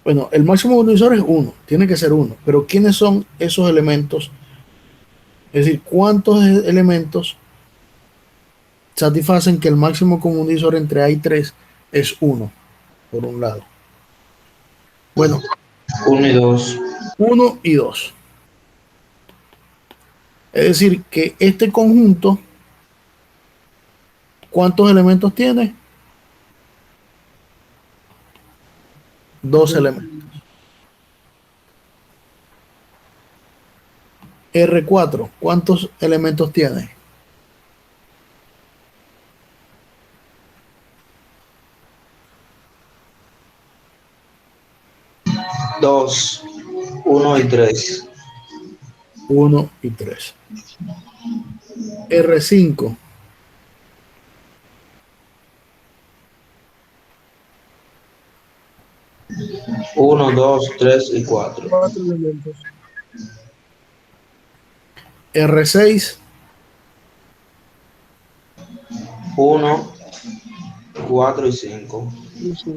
bueno, el máximo común divisor es 1, tiene que ser 1, pero ¿quiénes son esos elementos? Es decir, ¿cuántos elementos satisfacen que el máximo común divisor entre A y 3 es 1, por un lado? Bueno, 1 y 2. 1 y 2. Es decir, que este conjunto, ¿cuántos elementos tiene? 2 elementos. R4, ¿cuántos elementos tiene? 2, 1 y 3. 1 y 3. R5. 1, 2, 3 y 4. 4 elementos. R6. 1, 4 y 5. Y 5.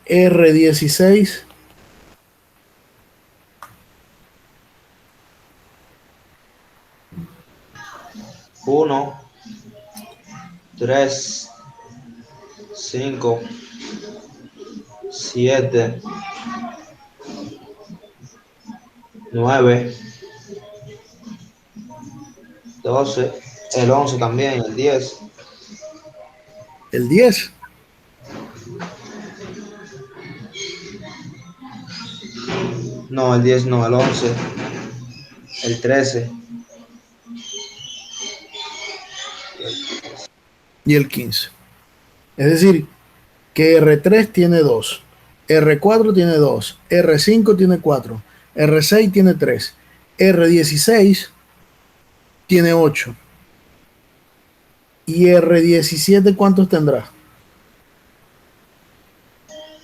R16. 1, 3, 5, 7, 9, 12, el 11 también, el 10, El 10. no, el 10 no, el 11, el 13, Y el 15. Es decir, que R3 tiene 2, R4 tiene 2, R5 tiene 4, R6 tiene 3, R16 tiene 8 y R17 ¿cuántos tendrá?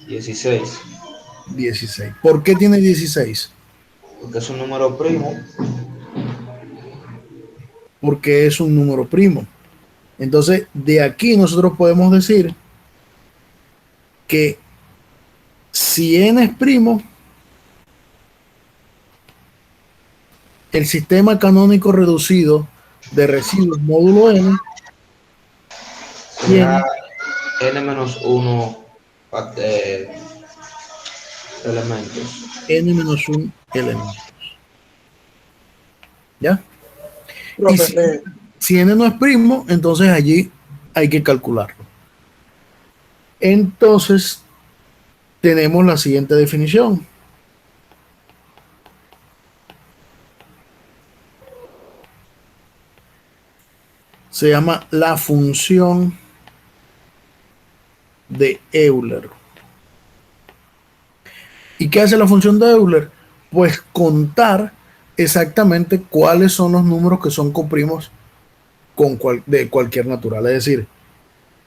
16, 16. ¿Por qué tiene 16? porque es un número primo. Porque es un número primo. Entonces, de aquí nosotros podemos decir que si n es primo, el sistema canónico reducido de residuos módulo n Será tiene n menos 1 elementos. n-1 elementos. ¿Ya? Y Profe, si n no es primo, entonces allí hay que calcularlo. Entonces, tenemos la siguiente definición. Se llama la función de Euler. ¿Y qué hace la función de Euler? Pues contar exactamente cuáles son los números que son coprimos de cualquier natural. Es decir,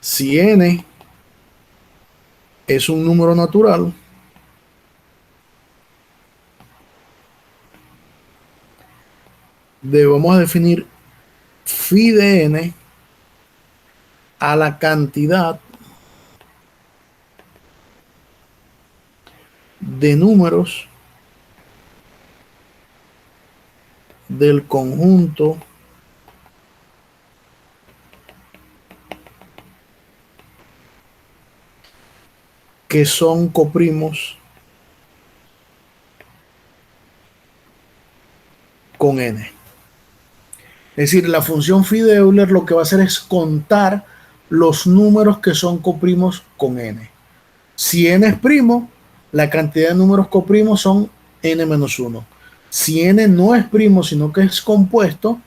si n es un número natural, debemos definir phi de n a la cantidad de números del conjunto que son coprimos con n. Es decir, la función phi de Euler lo que va a hacer es contar los números que son coprimos con n. Si n es primo, la cantidad de números coprimos son n-1. Si n no es primo, sino que es compuesto,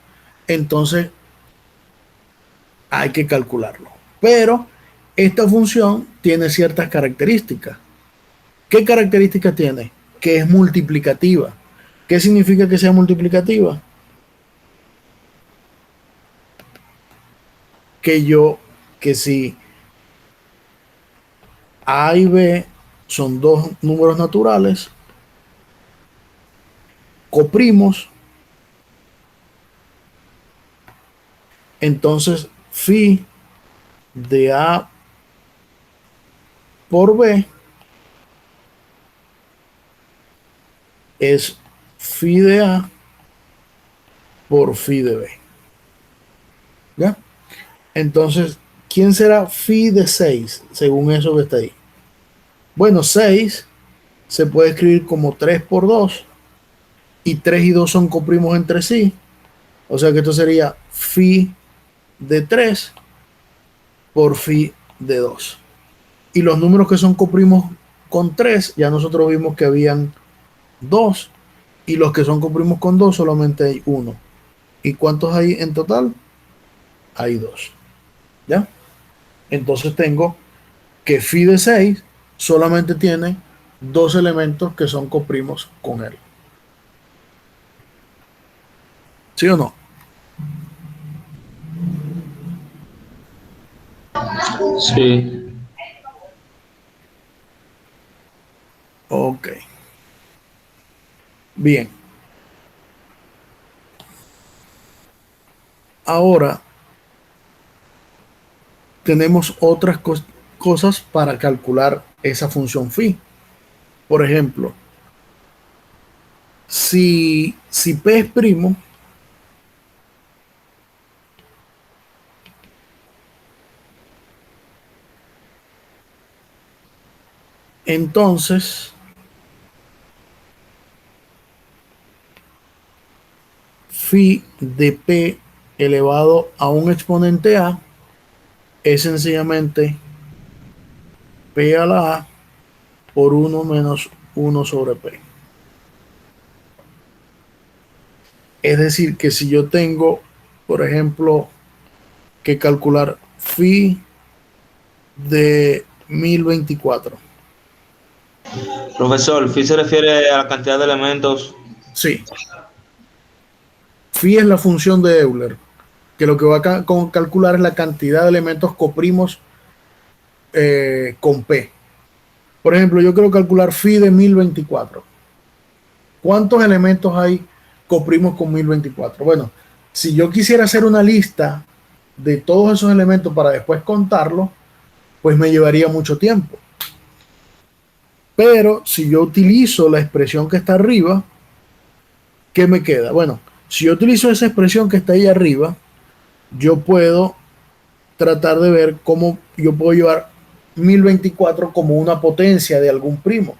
entonces hay que calcularlo. Pero esta función tiene ciertas características. ¿Qué características tiene? Que es multiplicativa. ¿Qué significa que sea multiplicativa? Que si A y B son dos números naturales, coprimos, entonces phi de A por B es phi de A por phi de B. ¿Ya? Entonces, ¿quién será phi de 6 según eso que está ahí? Bueno, 6 se puede escribir como 3 por 2 y 3 y 2 son coprimos entre sí. O sea que esto sería phi de 3 por phi de 2. Y los números que son coprimos con 3, ya nosotros vimos que habían 2. Y los que son coprimos con 2 solamente hay 1. ¿Y cuántos hay en total? Hay 2. ¿Ya? Entonces tengo que phi de 6 solamente tiene 2 elementos que son coprimos con él. ¿Sí o no? Sí. Ok. Bien. Ahora tenemos otras cosas para calcular esa función phi. Por ejemplo, si P es primo, entonces phi de p elevado a un exponente a es sencillamente p a la a por 1 menos 1 sobre p. Es decir, que si yo tengo, por ejemplo, que calcular phi de 1024. Profesor, phi se refiere a la cantidad de elementos. Sí, phi es la función de Euler, que lo que va a calcular es la cantidad de elementos coprimos con P. Por ejemplo, yo quiero calcular phi de 1024. ¿Cuántos elementos hay coprimos con 1024? Bueno, si yo quisiera hacer una lista de todos esos elementos para después contarlos, pues me llevaría mucho tiempo. Pero si yo utilizo la expresión que está arriba, ¿qué me queda? Bueno, si yo utilizo esa expresión que está ahí arriba, yo puedo tratar de ver cómo yo puedo llevar 1024 como una potencia de algún primo.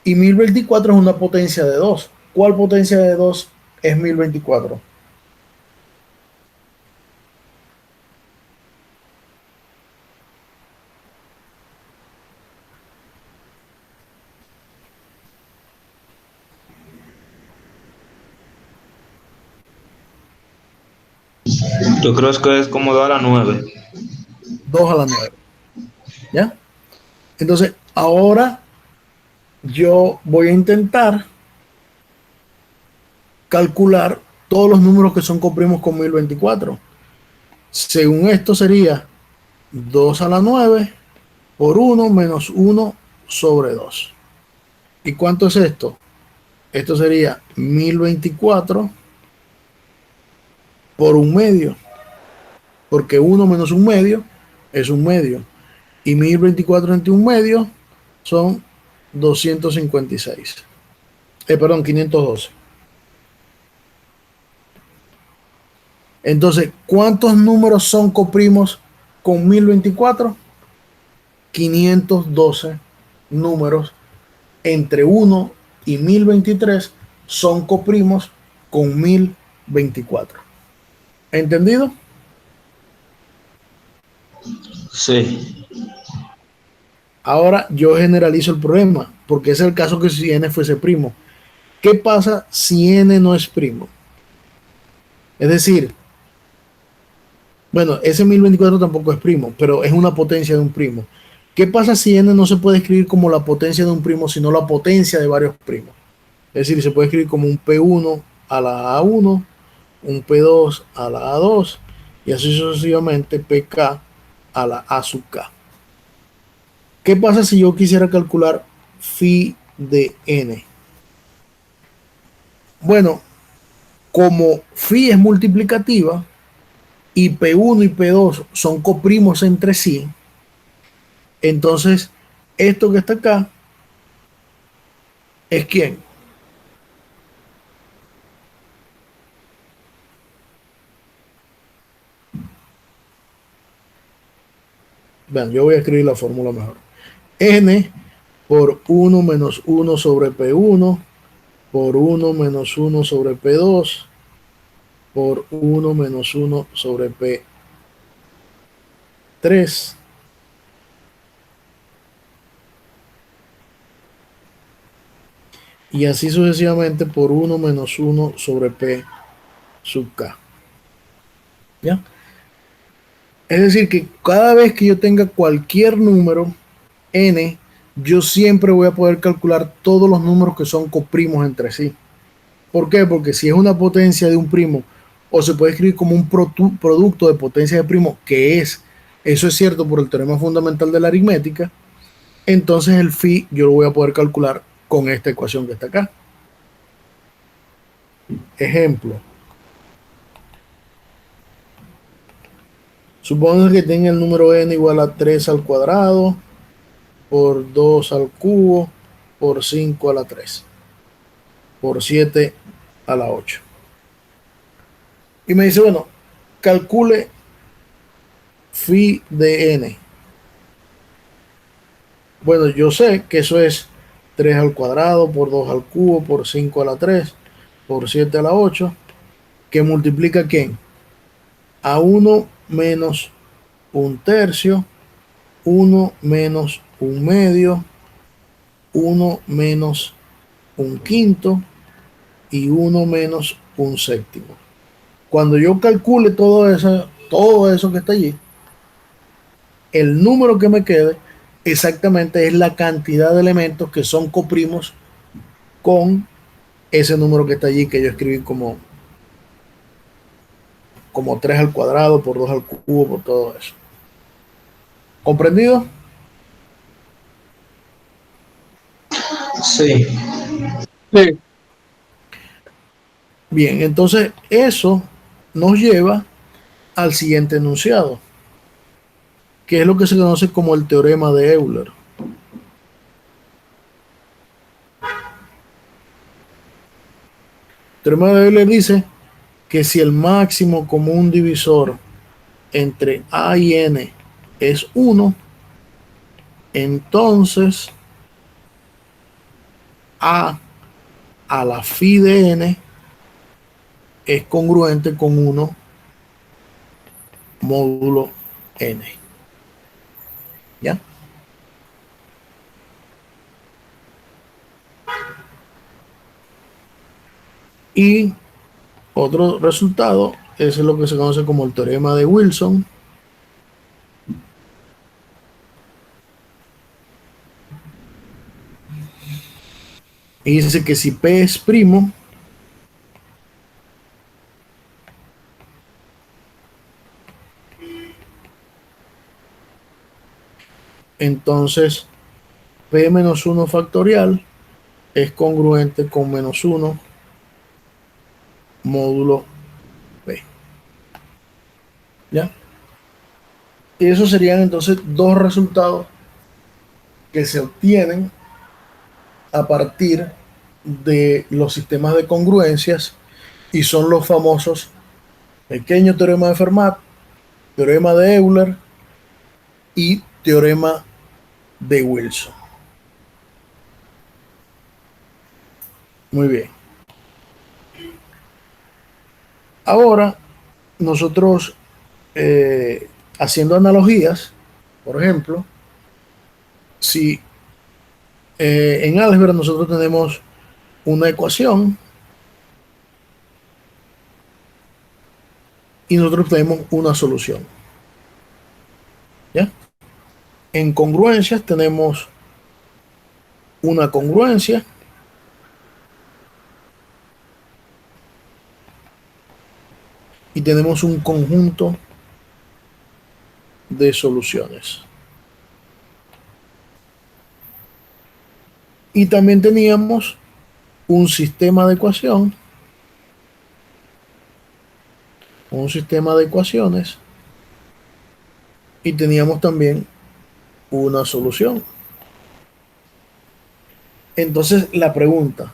Y 1024 es una potencia de 2. ¿Cuál potencia de 2 es 1024? Yo creo que es como 2 a la 9. 2 a la 9. ¿Ya? Entonces, ahora yo voy a intentar calcular todos los números que son coprimos con 1024. Según esto sería 2 a la 9 por 1 menos 1 sobre 2. ¿Y cuánto es esto? Esto sería 1024 por un medio, porque 1 menos un medio es un medio. Y 1024 entre un medio son 256. Perdón, 512. Entonces, ¿cuántos números son coprimos con 1024? 512 números entre 1 y 1023 son coprimos con 1024. ¿Entendido? Sí. Ahora yo generalizo el problema, porque es el caso que si n fuese primo. ¿Qué pasa si n no es primo? Es decir, bueno, ese 1024 tampoco es primo, pero es una potencia de un primo. ¿Qué pasa si n no se puede escribir como la potencia de un primo, sino la potencia de varios primos? Es decir, se puede escribir como un P1 a la A1, un P2 a la A2, y así sucesivamente PK a la A sub K. ¿Qué pasa si yo quisiera calcular phi de n? Bueno, como phi es multiplicativa y P1 y P2 son coprimos entre sí, entonces esto que está acá es ¿quién? Vean, yo voy a escribir la fórmula mejor. N por 1 menos 1 sobre P1 por 1 menos 1 sobre P2 por 1 menos 1 sobre P3 y así sucesivamente por 1 menos 1 sobre P sub K. ¿Ya? Es decir, que cada vez que yo tenga cualquier número n, yo siempre voy a poder calcular todos los números que son coprimos entre sí. ¿Por qué? Porque si es una potencia de un primo, o se puede escribir como un producto de potencia de primo, que es, eso es cierto por el teorema fundamental de la aritmética, entonces el phi yo lo voy a poder calcular con esta ecuación que está acá. Ejemplo. Supongamos que tenga el número n igual a 3 al cuadrado, por 2 al cubo, por 5 a la 3, por 7 a la 8. Y me dice, bueno, calcule phi de n. Bueno, yo sé que eso es 3 al cuadrado, por 2 al cubo, por 5 a la 3, por 7 a la 8. que multiplica ¿quién? A 1 menos un tercio, 1 menos un medio, 1 menos un quinto y 1 menos un séptimo. Cuando yo calcule todo eso que está allí, el número que me quede exactamente es la cantidad de elementos que son coprimos con ese número que está allí, que yo escribí como 3 al cuadrado, por 2 al cubo, por todo eso. ¿Comprendido? Sí. Sí, Bien, entonces eso nos lleva al siguiente enunciado, que es lo que se conoce como el teorema de Euler. El teorema de Euler dice que si el máximo común divisor entre A y N es 1, entonces a la phi de N es congruente con 1 módulo N. ¿Ya? Y otro resultado es lo que se conoce como el teorema de Wilson. Y dice que si P es primo, entonces P menos 1 factorial es congruente con menos 1 módulo P. ¿Ya? Y esos serían entonces dos resultados que se obtienen a partir de los sistemas de congruencias y son los famosos pequeño teorema de Fermat, teorema de Euler y teorema de Wilson. Muy bien. Ahora nosotros haciendo analogías, por ejemplo, si en álgebra nosotros tenemos una ecuación y nosotros tenemos una solución. ¿Ya? En congruencias tenemos una congruencia y tenemos un conjunto de soluciones. Y también teníamos un sistema de ecuación, un sistema de ecuaciones y teníamos también una solución. Entonces la pregunta,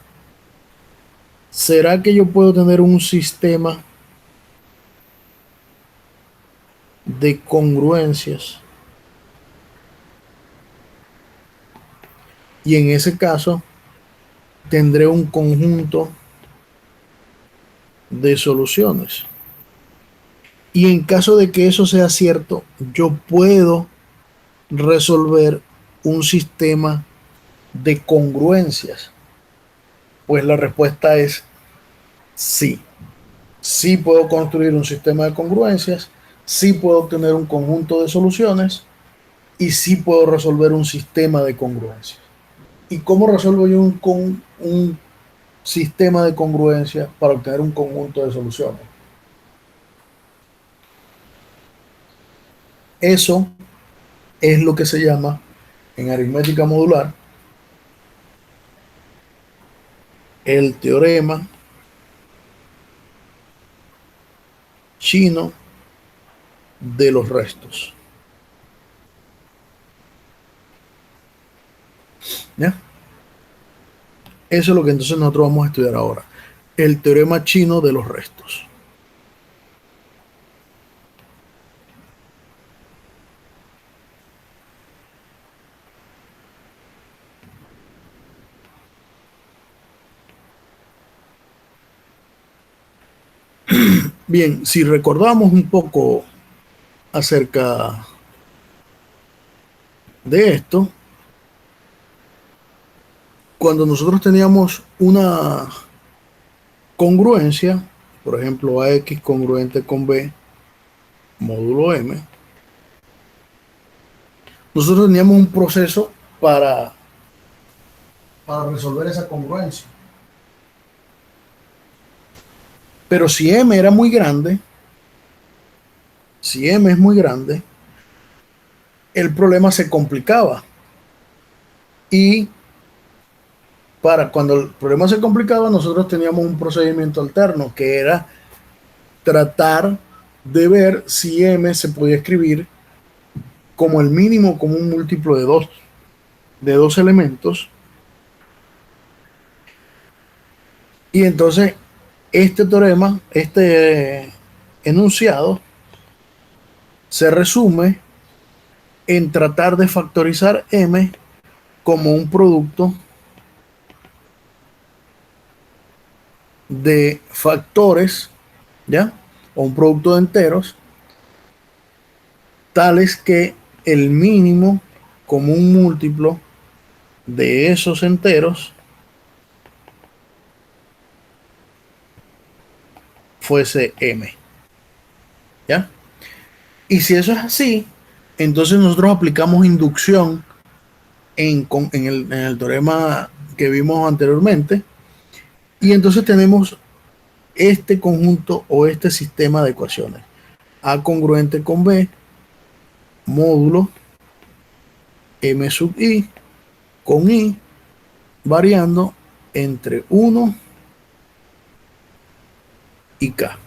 ¿será que yo puedo tener un sistema de congruencias? Y en ese caso tendré un conjunto de soluciones. Y en caso de que eso sea cierto, yo puedo resolver un sistema de congruencias. Pues la respuesta es sí. Sí puedo construir un sistema de congruencias, sí puedo obtener un conjunto de soluciones y sí puedo resolver un sistema de congruencias. ¿Y cómo resuelvo yo un sistema de congruencia para obtener un conjunto de soluciones? Eso es lo que se llama en aritmética modular el teorema chino de los restos. ¿Ya? Eso es lo que entonces nosotros vamos a estudiar ahora. El teorema chino de los restos. Bien, si recordamos un poco acerca de esto, cuando nosotros teníamos una congruencia, por ejemplo, AX congruente con B módulo M, nosotros teníamos un proceso para resolver esa congruencia. Pero si M era muy grande, si M es muy grande, el problema se complicaba. Y para cuando el problema se complicaba, nosotros teníamos un procedimiento alterno, que era tratar de ver si M se podía escribir como el mínimo, como un múltiplo de dos elementos. Y entonces este teorema, este enunciado, se resume en tratar de factorizar M como un producto de factores, ¿ya? O un producto de enteros, tales que el mínimo como un múltiplo de esos enteros fuese M, ¿ya? Y si eso es así, entonces nosotros aplicamos inducción en el teorema que vimos anteriormente, y entonces tenemos este conjunto o este sistema de ecuaciones. A congruente con B, módulo M sub I, con I variando entre 1 y K.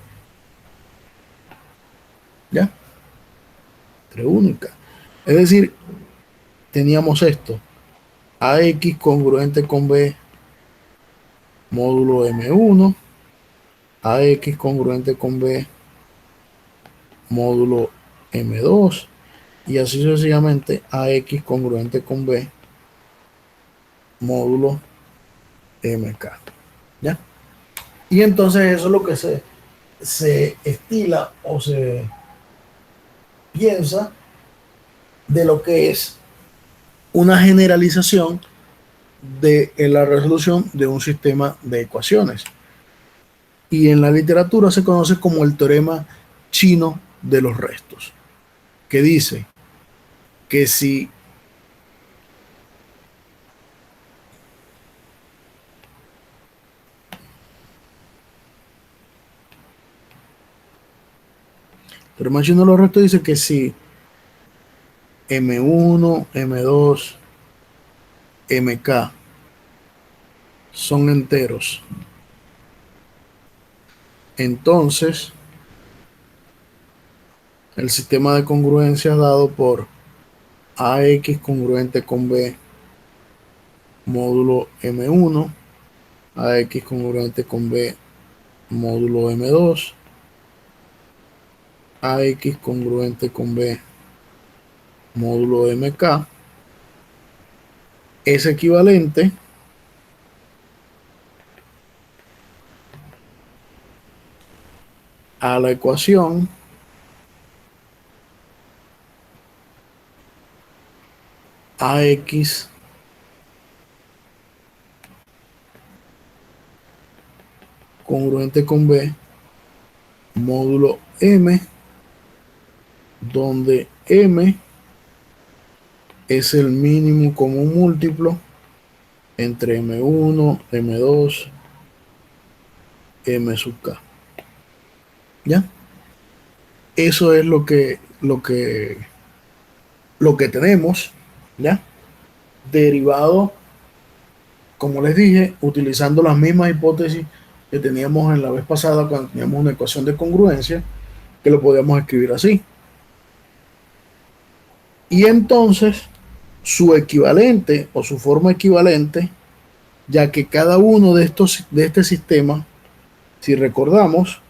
¿Ya? Entre 1 y K. Es decir, teníamos esto. AX congruente con B, módulo M1. AX congruente con B, módulo M2. Y así sucesivamente AX congruente con B, módulo MK. ¿Ya? Y entonces eso es lo que se estila o se piensa de lo que es una generalización de la resolución de un sistema de ecuaciones. Y en la literatura se conoce como el teorema chino de los restos, que dice que si el teorema chino de los restos dice que si M1, M2, MK son enteros, entonces el sistema de congruencias dado por AX congruente con B módulo M1, AX congruente con B módulo M2, AX congruente con B módulo MK es equivalente a la ecuación AX congruente con B módulo M, donde M es el mínimo común múltiplo entre M1, M2, M sub K. ¿Ya? Eso es lo que tenemos, ¿ya? Derivado, como les dije, utilizando las mismas hipótesis que teníamos en la vez pasada cuando teníamos una ecuación de congruencia, que lo podíamos escribir así. Y entonces, su equivalente o su forma equivalente, ya que cada uno de este sistema, si recordamos,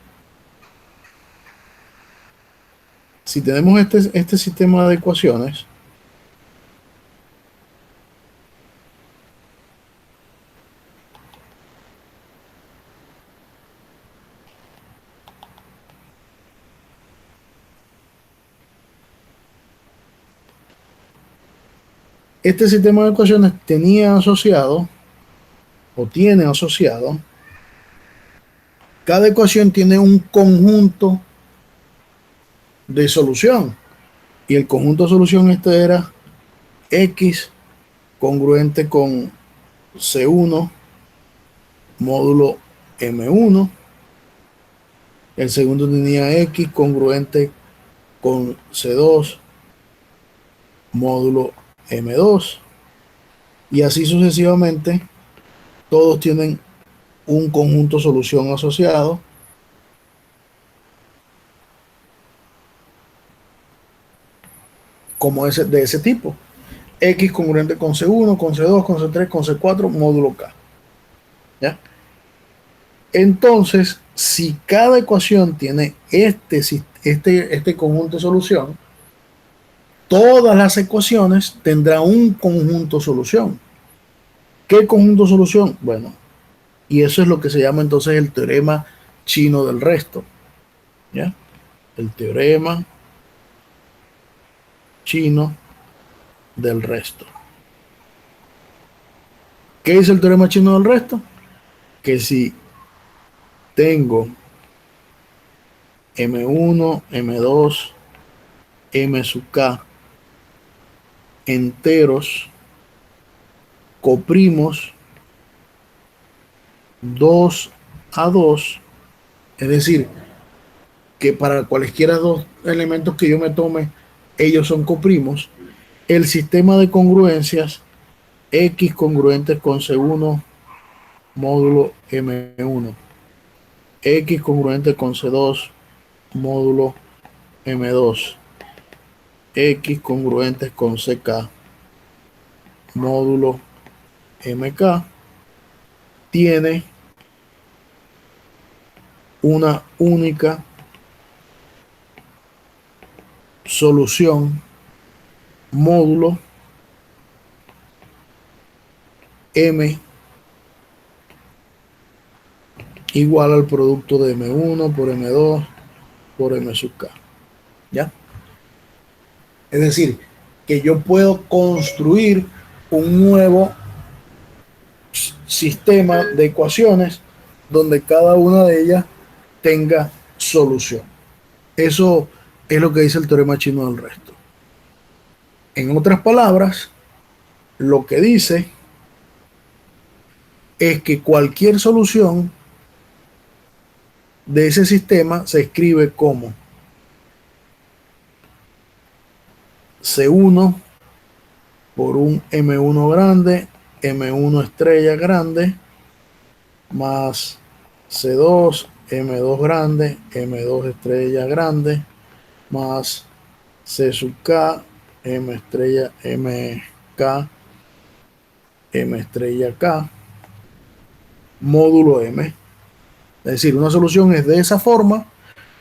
si tenemos este sistema de ecuaciones, Este sistema de ecuaciones tenía asociado o tiene asociado, cada ecuación tiene un conjunto de solución y el conjunto de solución este era x congruente con C1 módulo M1. El segundo tenía x congruente con C2 módulo M2 y así sucesivamente. Todos tienen un conjunto solución asociado como ese, de ese tipo. X congruente con C1, con C2, con C3, con C4, módulo K. ¿Ya? Entonces, si cada ecuación tiene este conjunto de solución, todas las ecuaciones tendrán un conjunto solución. ¿Qué conjunto solución? Bueno, y eso es lo que se llama entonces el teorema chino del resto. ¿Ya? El teorema chino del resto. ¿Qué dice el teorema chino del resto? Que si tengo M1, M2, M sub K enteros coprimos 2 a 2, es decir, que para cualesquiera dos elementos que yo me tome, ellos son coprimos, el sistema de congruencias X congruentes con C1 módulo M1, X congruente con C2 módulo M2, X congruentes con CK módulo MK, tiene una única solución módulo M igual al producto de M1 por M2 por M sub K. ¿Ya? Es decir, que yo puedo construir un nuevo sistema de ecuaciones donde cada una de ellas tenga solución. Eso es lo que dice el teorema chino del resto. En otras palabras, lo que dice es que cualquier solución de ese sistema se escribe como C1 por un M1 grande, M1 estrella grande, más C2, M2 grande, M2 estrella grande, más C sub K, M estrella, MK, M estrella K, módulo M. Es decir, una solución es de esa forma,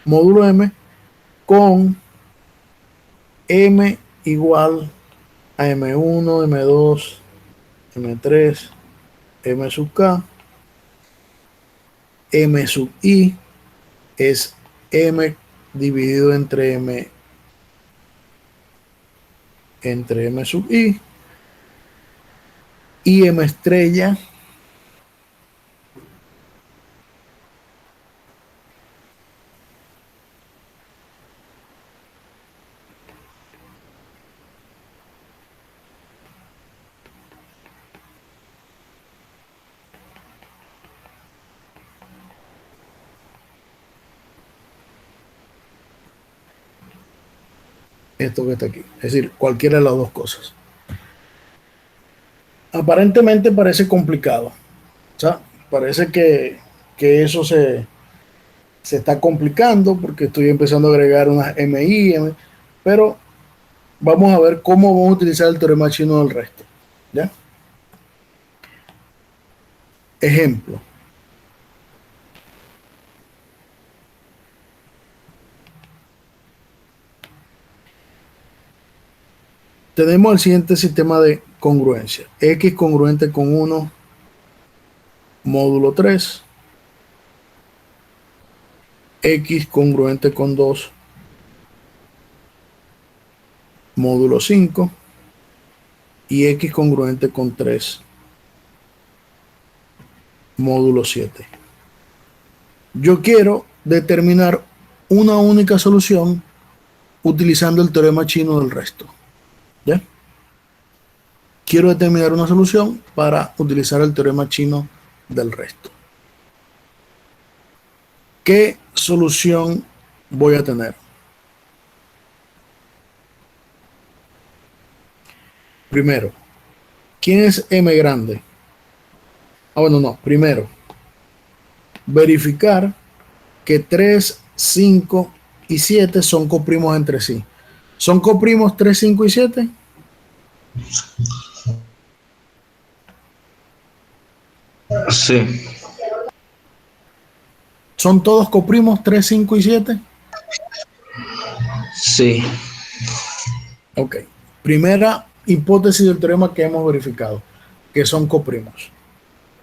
módulo M, con M igual a M1, M2, M3, M sub K, M sub I es M dividido entre M sub I, y M estrella esto que está aquí. Es decir, cualquiera de las dos cosas. Aparentemente parece complicado. O sea, parece que eso se está complicando porque estoy empezando a agregar unas MI, pero vamos a ver cómo vamos a utilizar el teorema chino del resto. ¿Ya? Ejemplo. Tenemos el siguiente sistema de congruencia. X congruente con 1 módulo 3. X congruente con 2 módulo 5. y X congruente con 3 módulo 7. Yo quiero determinar una única solución utilizando el teorema chino del resto. ¿Ya? Quiero determinar una solución para utilizar el teorema chino del resto. ¿Qué solución voy a tener? Primero, ¿quién es M grande? Bueno, no. Primero, verificar que 3, 5 y 7 son coprimos entre sí. ¿Son coprimos 3, 5 y 7? Sí. ¿Son todos coprimos 3, 5 y 7? Sí. Ok. Primera hipótesis del teorema que hemos verificado, que son coprimos.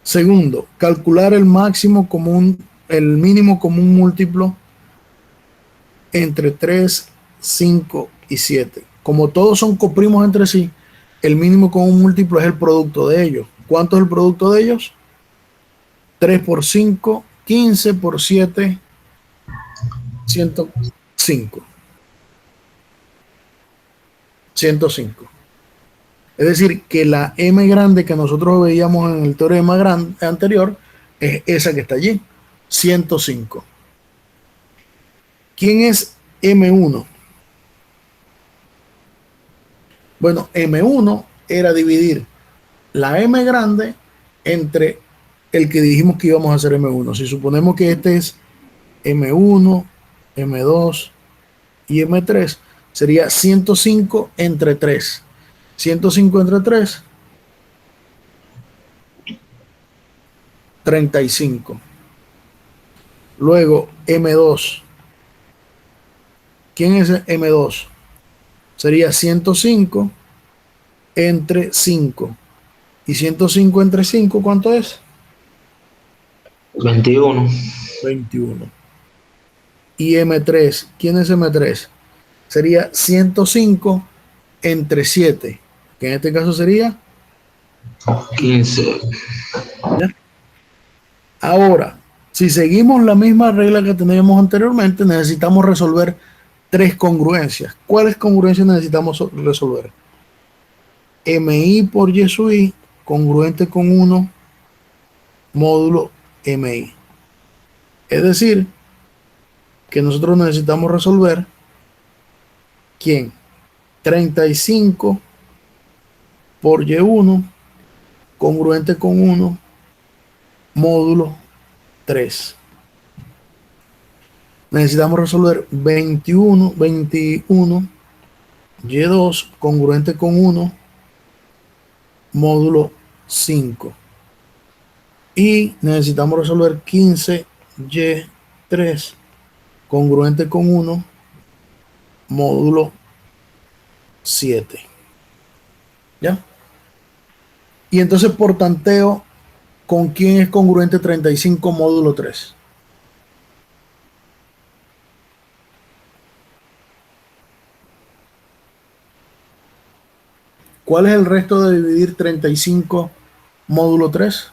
Segundo, calcular el máximo común, el mínimo común múltiplo entre 3, 5 y 7. Como todos son coprimos entre sí, el mínimo común múltiplo es el producto de ellos. ¿Cuánto es el producto de ellos? 3 por 5, 15 por 7, 105. 105. Es decir, que la M grande que nosotros veíamos en el teorema anterior es esa que está allí, 105. ¿Quién es M1? Bueno, M1 era dividir la M grande entre el que dijimos que íbamos a hacer M1. Si suponemos que este es M1, M2 y M3, sería 105 entre 3. 105 entre 3, 35. Luego M2. ¿Quién es M2? Sería 105 entre 5. ¿Y 105 entre 5 cuánto es? 21. 21. Y M3, ¿quién es M3? Sería 105 entre 7, que en este caso sería 15. ¿ya? Ahora, si seguimos la misma regla que teníamos anteriormente, necesitamos resolver 3 congruencias. ¿Cuáles congruencias necesitamos resolver? MI por Y sub I congruente con 1 módulo MI. Es decir, que nosotros necesitamos resolver ¿quién? 35 por Y1 congruente con 1 módulo 3. Necesitamos resolver 21 Y2 congruente con 1 módulo 5. Y necesitamos resolver 15 Y3 congruente con 1 módulo 7. ¿Ya? Y entonces por tanteo, ¿con quién es congruente 35 módulo 3? ¿Cuál es el resto de dividir 35 módulo 3?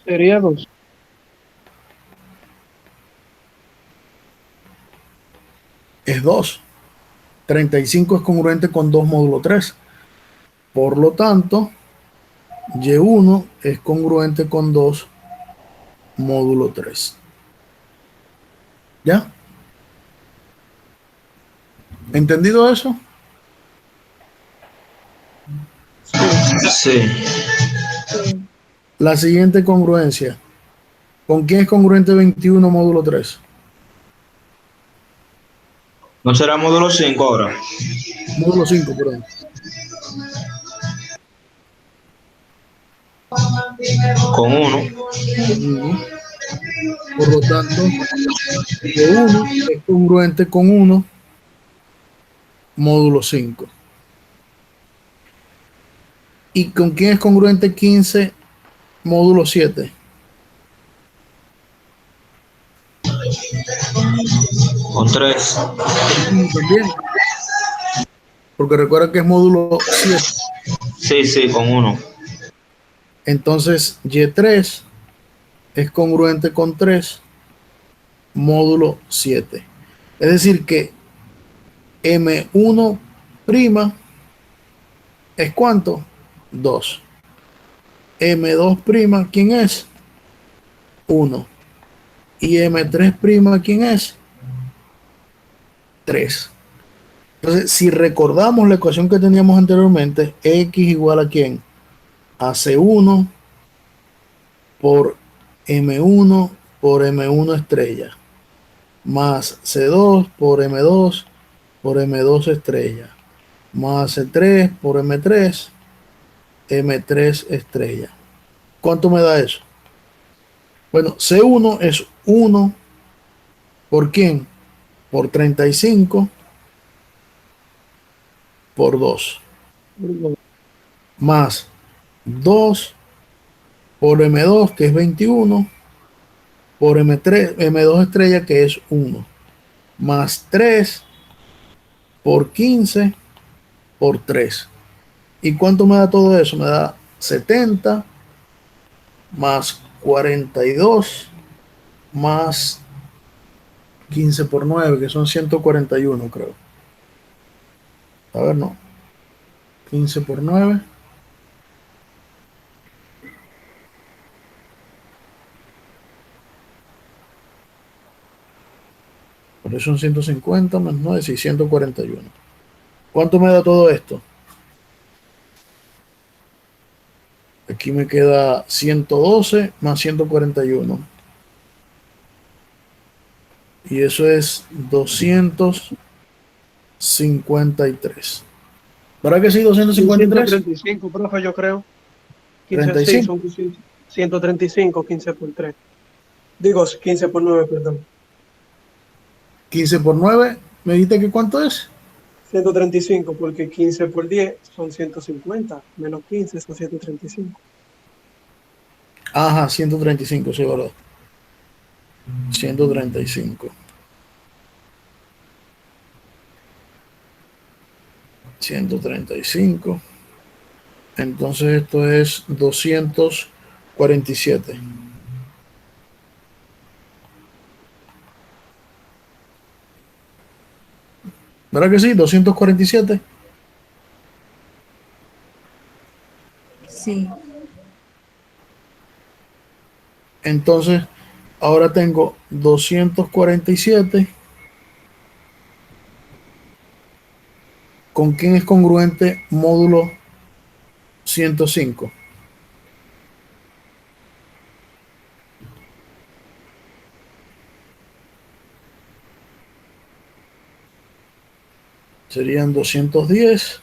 Sería 2. Es 2. 35 es congruente con 2 módulo 3. Por lo tanto, Y1 es congruente con 2 módulo 3. ¿Ya? ¿Entendido eso? Sí. Sí. La siguiente congruencia. ¿Con quién es congruente 21 módulo 3? ¿No será módulo 5 ahora? Módulo 5, perdón. Con 1. Por lo tanto, Y1 es congruente con 1 módulo 5. ¿Y con quién es congruente 15 módulo 7? Con 3. También, porque recuerda que es módulo 7. Sí, con 1. Entonces, Y3 es congruente con 3, módulo 7. Es decir, que M1' es ¿cuánto? 2. M2', ¿quién es? 1. Y M3', ¿quién es? 3. Entonces, si recordamos la ecuación que teníamos anteriormente, X igual a ¿quién? A C1 por M1 por M1 estrella, más C2 por M2 por M2 estrella, más C3 por M3, M3 estrella. ¿Cuánto me da eso? Bueno, C1 es 1 por ¿quién? Por 35 por 2, más 2 por M2, que es 21, por M3, M2 estrella, que es 1, más 3 por 15 por 3. ¿Y cuánto me da todo eso? Me da 70 más 42 más 15 por 9, que son 141, creo. A ver, no. 15 por 9. Por eso son 150 más 9, sí, 141. ¿Cuánto me da todo esto? Aquí me queda 112 más 141. Y eso es 253. ¿Verdad que sí, Ciento 253? treinta y cinco, profe, yo creo. 15, sí, 35. son 135, 15 por 3. Digo, 15 por 9, perdón. 15 por 9, ¿me dijiste que cuánto es? 135, porque 15 por 10 son 150, menos 15 son 135. Ajá, 135, sí, verdad. 135. 135. Entonces esto es 247. ¿Verdad que sí? 247. Sí. Entonces, ahora tengo 247. ¿Con quién es congruente módulo 105? Serían 210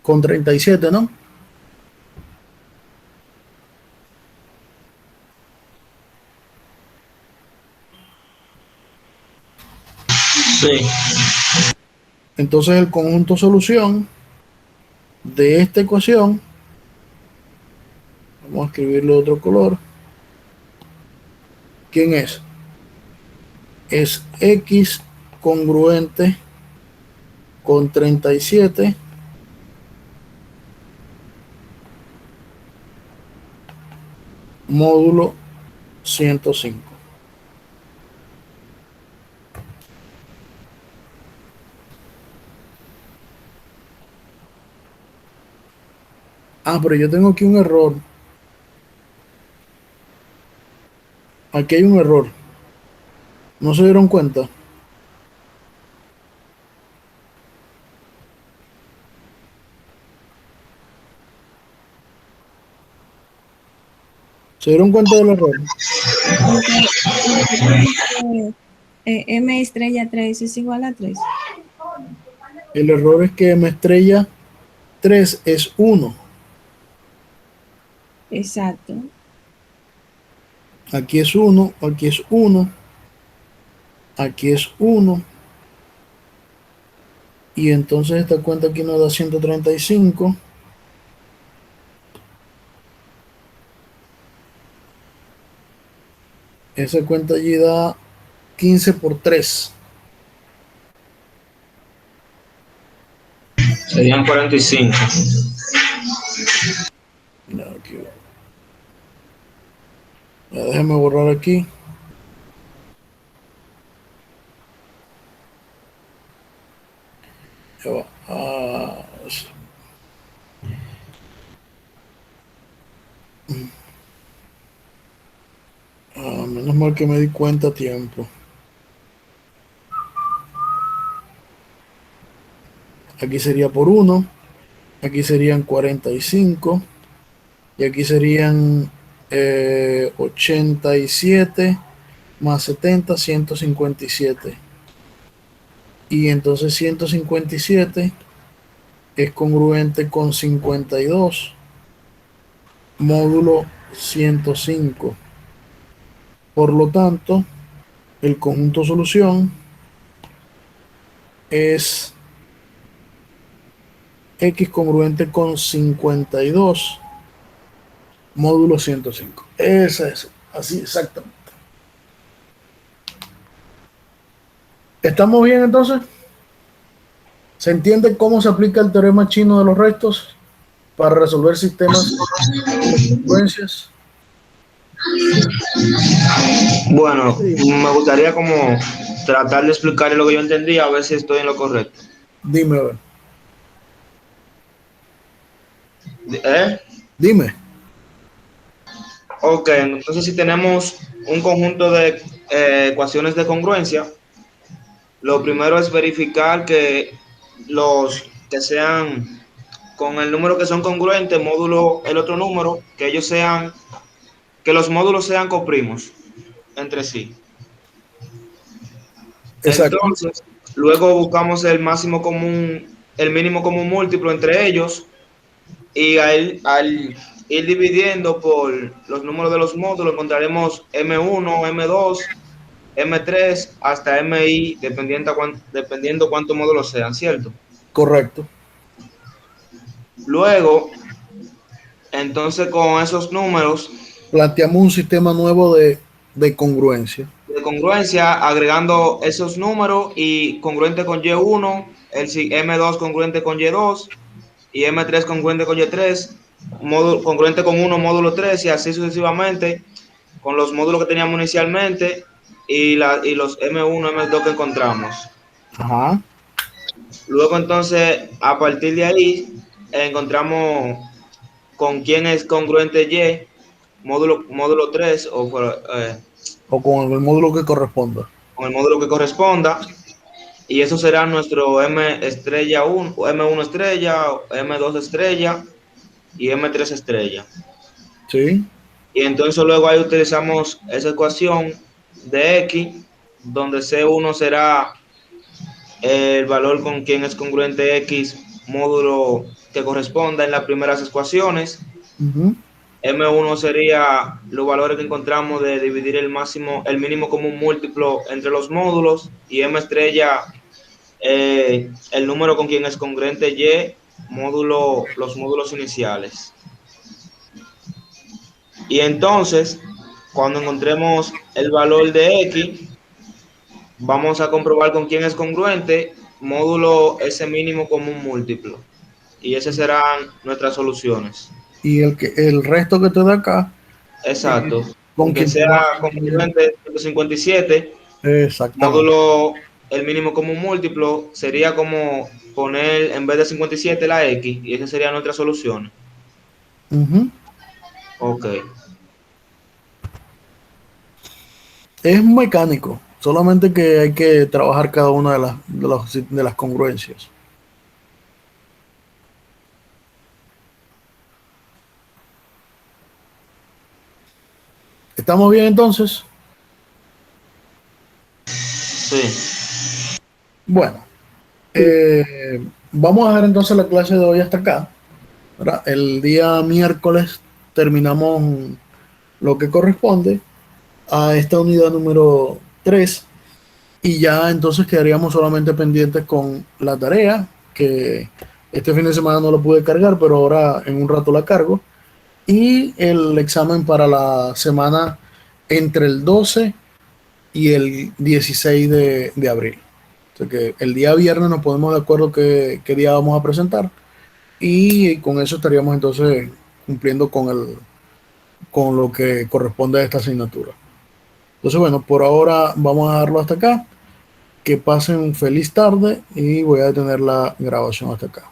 con 37, ¿no? Sí. Entonces el conjunto solución de esta ecuación, vamos a escribirlo de otro color. ¿Quién es? Es X congruente con 37 módulo 105. Ah, pero yo tengo aquí un error. Aquí hay un error. ¿No se dieron cuenta? ¿Se dieron cuenta del error? M estrella 3 es igual a 3. El error es que M estrella 3 es 1. Exacto. Aquí es 1, aquí es 1. aquí es 1, y entonces esta cuenta aquí nos da 135. Esa cuenta allí da 15 por 3. Serían 45. No, aquí va. Déjame borrar aquí. Ya va. Menos mal que me di cuenta a tiempo. Aquí sería por 1. Aquí serían 45. Y aquí serían 87 más 70, 157. Y entonces 157 es congruente con 52 módulo 105. Por lo tanto, el conjunto solución es X congruente con 52 módulo 105. Esa es, así exactamente. ¿Estamos bien entonces? ¿Se entiende cómo se aplica el teorema chino de los restos para resolver sistemas de frecuencias? Bueno, Sí. me gustaría como tratar de explicar lo que yo entendí, a ver si estoy en lo correcto. Dime, a ver. ¿Eh? Dime. Ok, entonces si tenemos un conjunto de ecuaciones de congruencia, lo primero es verificar que los que sean con el número que son congruentes, módulo el otro número, que ellos sean, que los módulos sean coprimos entre sí. Exacto. Entonces, luego buscamos el máximo común, el mínimo común múltiplo entre ellos, y al ir dividiendo por los números de los módulos encontraremos M1, M2, M3 hasta MI, dependiendo cuántos módulos sean, ¿cierto? Correcto. Luego, entonces con esos números Planteamos un sistema nuevo de congruencia. de congruencia, agregando esos números y congruente con Y1, el M2 congruente con Y2 y M3 congruente con Y3, congruente con 1 módulo 3 y así sucesivamente con los módulos que teníamos inicialmente y los M1, M2 que encontramos. Ajá. Luego entonces, a partir de ahí, encontramos con quién es congruente Y, módulo 3 O con el módulo que corresponda. con el módulo que corresponda, y eso será nuestro M estrella 1, M1 estrella, M2 estrella y M3 estrella. Sí. Y entonces luego ahí utilizamos esa ecuación de X, donde C1 será el valor con quien es congruente X módulo que corresponda en las primeras ecuaciones. Uh-huh. M1 sería los valores que encontramos de dividir el mínimo común múltiplo entre los módulos, y M estrella el número con quien es congruente Y, los módulos iniciales. Y entonces, cuando encontremos el valor de X, vamos a comprobar con quién es congruente, módulo ese mínimo común múltiplo. Y esas serán nuestras soluciones. Y el resto que te da acá, Exacto. con Con que quien te sea va. congruente 157, Exactamente. módulo el mínimo común múltiplo, sería como poner en vez de 57 la X, y esa sería nuestra solución. Uh-huh. Ok. Es mecánico, solamente que hay que trabajar cada una de las congruencias. ¿Estamos bien entonces? Sí. Bueno, vamos a dejar entonces la clase de hoy hasta acá, ¿verdad? El día miércoles terminamos lo que corresponde a esta unidad número 3 Y ya entonces quedaríamos solamente pendientes con la tarea, que este fin de semana no lo pude cargar, pero ahora en un rato la cargo. Y el examen para la semana entre el 12 y el 16 de abril. O sea que el día viernes nos ponemos de acuerdo qué día vamos a presentar. Y con eso estaríamos entonces cumpliendo con lo que corresponde a esta asignatura. Entonces, bueno, por ahora vamos a dejarlo hasta acá. Que pasen feliz tarde y voy a detener la grabación hasta acá.